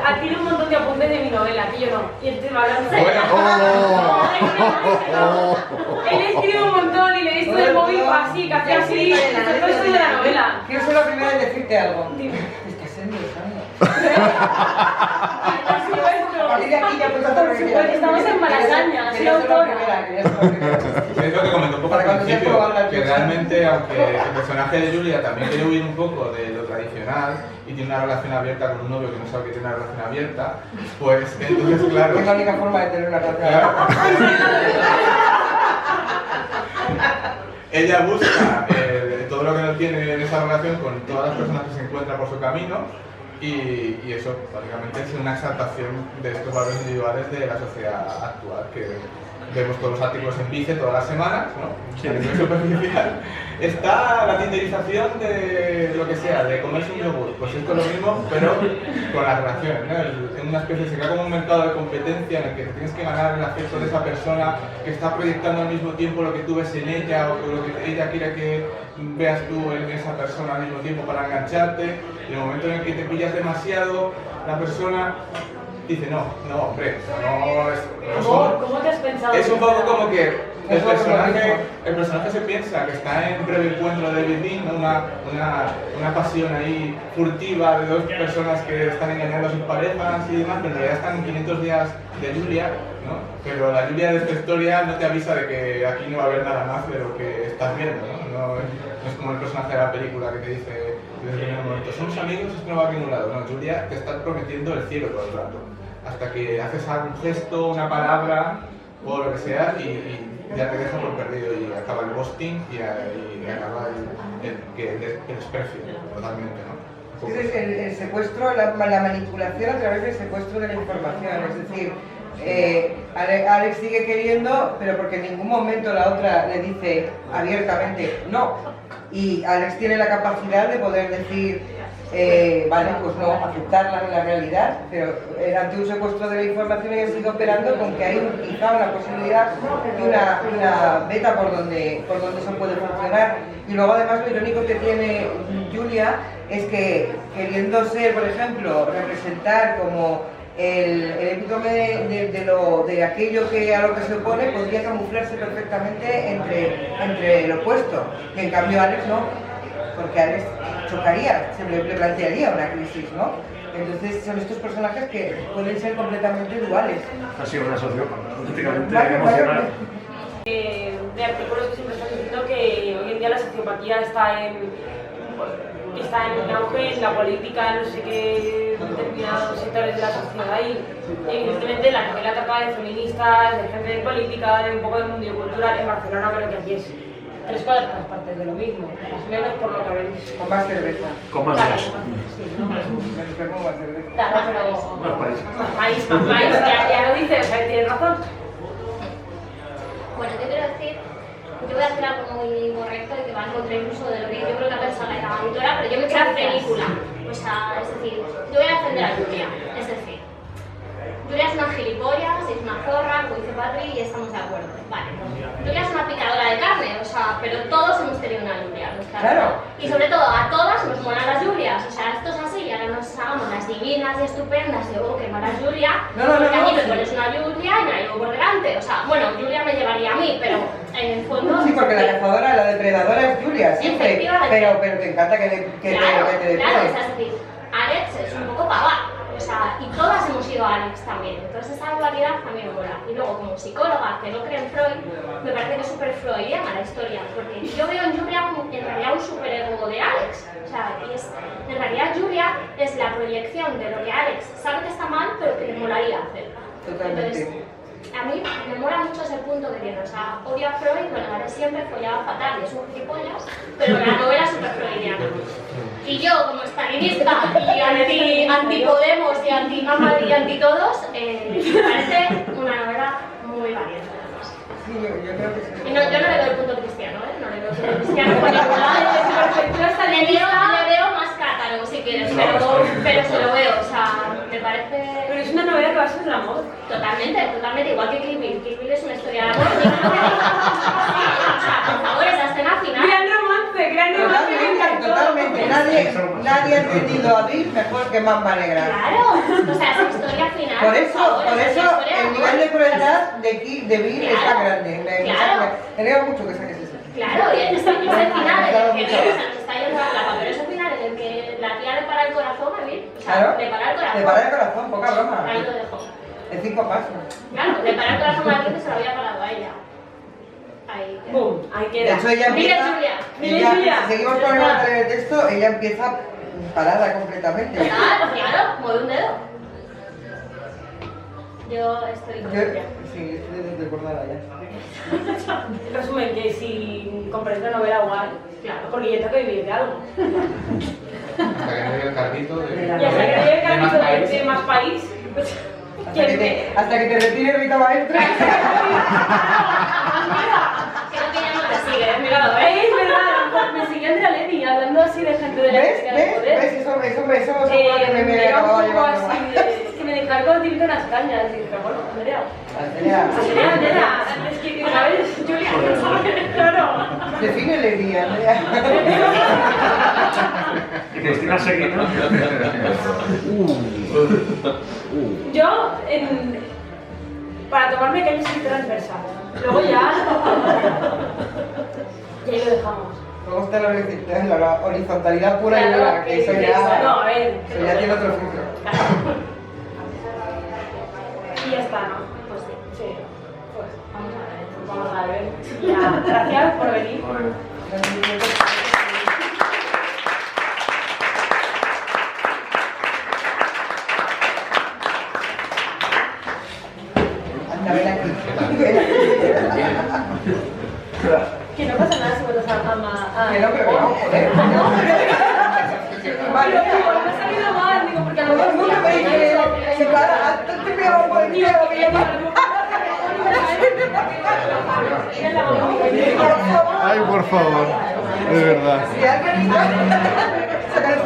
Aquí tiene un montón de apuntes de mi novela, aquí yo no. Y él te va a hablar de Él escribe un montón y le he visto del móvil así, casi así. Todo esto de la novela. Quiero ser la primera en decirte algo. Dime. Estás endiosando. A partir de aquí ya puedes hacer lo que quieras. Estamos en Malasaña, soy autora. Es lo que comentó un poco al principio, que realmente, aunque el personaje de Julia también quiere huir un poco de lo tradicional y tiene una relación abierta con un novio que no sabe que tiene una relación abierta, pues entonces, claro... Es la única forma de tener una relación abierta. Ella busca todo lo que no tiene en esa relación con todas las personas que se encuentra por su camino y eso básicamente es una exaltación de estos valores individuales de la sociedad actual que vemos todos los artículos en Vice todas las semanas, ¿no? Sí. A nivel superficial. Está la tinderización de lo que sea, de comerse un yogur. Pues esto es lo mismo, pero con las relaciones, ¿no? En una especie, se crea como un mercado de competencia en el que te tienes que ganar el afecto de esa persona que está proyectando al mismo tiempo lo que tú ves en ella o lo que ella quiere que veas tú en esa persona al mismo tiempo para engancharte. Y en el momento en el que te pillas demasiado, la persona dice, no, hombre, no es... ¿Cómo te has pensado? Es un poco como que el personaje se piensa que está en breve encuentro de David Dean, ¿no? una pasión ahí furtiva de dos personas que están engañando a sus parejas y demás, pero en realidad están en 500 días de Julia, ¿no? Pero la Julia de esta historia no te avisa de que aquí no va a haber nada más de lo que estás viendo, ¿no? No es como el personaje de la película que te dice desde el primer momento, somos amigos, esto no va a ningún lado. No, Julia te está prometiendo el cielo todo el rato, hasta que haces algún gesto, una palabra o lo que sea y ya te deja por perdido y acaba el ghosting y acaba el desprecio totalmente, ¿no? Es el secuestro, la manipulación a través del secuestro de la información, es decir, Alex sigue queriendo, pero porque en ningún momento la otra le dice abiertamente no, y Alex tiene la capacidad de poder decir vale, pues no, aceptar la realidad, pero ante un secuestro de la información ella sigue operando con que hay quizá una posibilidad y una beta por donde eso puede funcionar. Y luego además lo irónico que tiene Julia es que queriendo ser, por ejemplo, representar como el epítome de aquello a lo que se opone, podría camuflarse perfectamente entre el opuesto, y en cambio Alex no, porque Alex chocaría, se le plantearía una crisis, ¿no? Entonces son estos personajes que pueden ser completamente duales. Ha sido una sociópata, auténticamente emocional. De artículos que siempre están diciendo que hoy en día la sociopatía está en auge en la política, no sé qué, determinados sectores de la sociedad y evidentemente la novela trata de feministas, de gente de política, de un poco de mundo cultural en Barcelona, pero que aquí es 3/4 partes de lo mismo, más o menos por lo que habéis. Con más cerveza. Con más claro, gas. Sí, ¿no? Más cerveza. Claro, pero... Más país. Más país, ya lo dice, o sea, tienes razón. Bueno, yo quiero decir, yo voy a hacer algo muy correcto y que va en contra incluso de lo que yo creo que ha pensado la autora, pero yo me he hecho la película. O sea, es decir, yo voy a defender a Julia, es decir, Julia es una gilipollas, es una zorra, como dice Patri, y estamos de acuerdo. Vale, Julia es una picadora de carne, o sea, pero todos hemos tenido una Julia, ¿no? Claro. Y sobre todo, a todas nos molan las Julias, o sea, esto es así, y ahora no nos hagamos las divinas y estupendas de qué mala Julia, No, porque a mí me sí. pones una Julia y me la llevo por delante. O sea, bueno, Julia me llevaría a mí, pero en el fondo... Sí, porque la cazadora, la depredadora es Julia, siempre. Efectivamente. Pero te encanta que te Claro, depredes. claro, o sea, es decir, Alex es un poco pava, o sea, y todas hemos ido a Alex también, entonces esa dualidad a mí me mola. Y luego, como psicóloga que no cree en Freud, me parece que es súper freudiana la historia, porque yo veo en Julia en realidad un superego de Alex, o sea, y es, en realidad Julia es la proyección de lo que Alex sabe que está mal, pero que le molaría hacer. Totalmente. Entonces, a mí me mola mucho ese punto que tiene, o sea, odio a Freud, bueno, ahora siempre follaba fatal y es un gilipollas, pero la novela es súper freudiana. Y yo, como stalinista y anti-Podemos y anti-Mama y anti-todos, me parece una novela muy valiente. Sí, yo creo que sí. Y no, yo no le doy el punto cristiano, ¿eh? No le doy el punto cristiano por ningún lado. Le veo más cátaro, si quieres, pero se lo veo, o sea, me parece... Pero es una novela que va sobre el amor. Totalmente, totalmente, igual que Kill Bill. Kill Bill es una historia de amor. O sea, por favor, esa escena final. Gran romance, que me encantó. Totalmente. Nadie ha entendido a Bill mejor que Mamba Negra. Claro, o sea, esa historia final. Por eso, favor, por esa eso historia de el amor. nivel de crueldad de Bill es tan grande. Claro. Me alegra mucho que saques eso. Claro, y ese final en el que se está yendo a la pero ese final en el que la tía le para el corazón a Bill. O sea, Claro. le para el corazón. Le para el corazón, poca broma. Ahí lo dejo. En 5 pasos. Claro, le para el corazón a alguien que se lo había parado a ella. Ahí. Boom, ahí De queda. hecho, ella Mira, empieza. Julia. Mira, Julia. Si seguimos con el orden del texto, ella empieza parada completamente. Claro, mueve un dedo. Yo estoy con ella. Sí, estoy desbordada ya. En resumen, que si compráis la novela guay, Claro. porque yo tengo que vivir de algo. Hasta que me dé el carrito de... Y hasta que llegue el de más carrito país. de más país, pues, Hasta que te retire Rita Maestra. Creo que ya no te sigue, Mira, es verdad, me sigue Andrea Levy hablando así de gente de la ¿Ves? música de ¿Ves? poder. ¿Ves? Eso seguro que me Era un acababa poco llevando así, mal. que me dejaron tirito unas cañas y dije, bueno, Andrea. Andrea, es que, ¿sabes? Julia, claro. Defínele día, Andrea. Y Cristina Seguino. Yo, para tomarme cañas soy transversal. Luego ya. Y ahí lo dejamos. Me gusta la horizontalidad pura y Claro, dura, que eso no, ya. a ver. Eso ya tiene otro fruto. Y ya está, ¿no? Pues sí, Sí. Pues vamos a ver. vamos a ver. Ya, gracias por venir. Anda, ven aquí. Que no pasa nada si vuelves a... Que no, pero que no, joder. Vale. Pero digo, me ha salido mal, digo, porque a lo mejor Nunca me dije, si para, antes te pegaba por el miedo, que ya Ay, por favor, de verdad. Si alguien saca el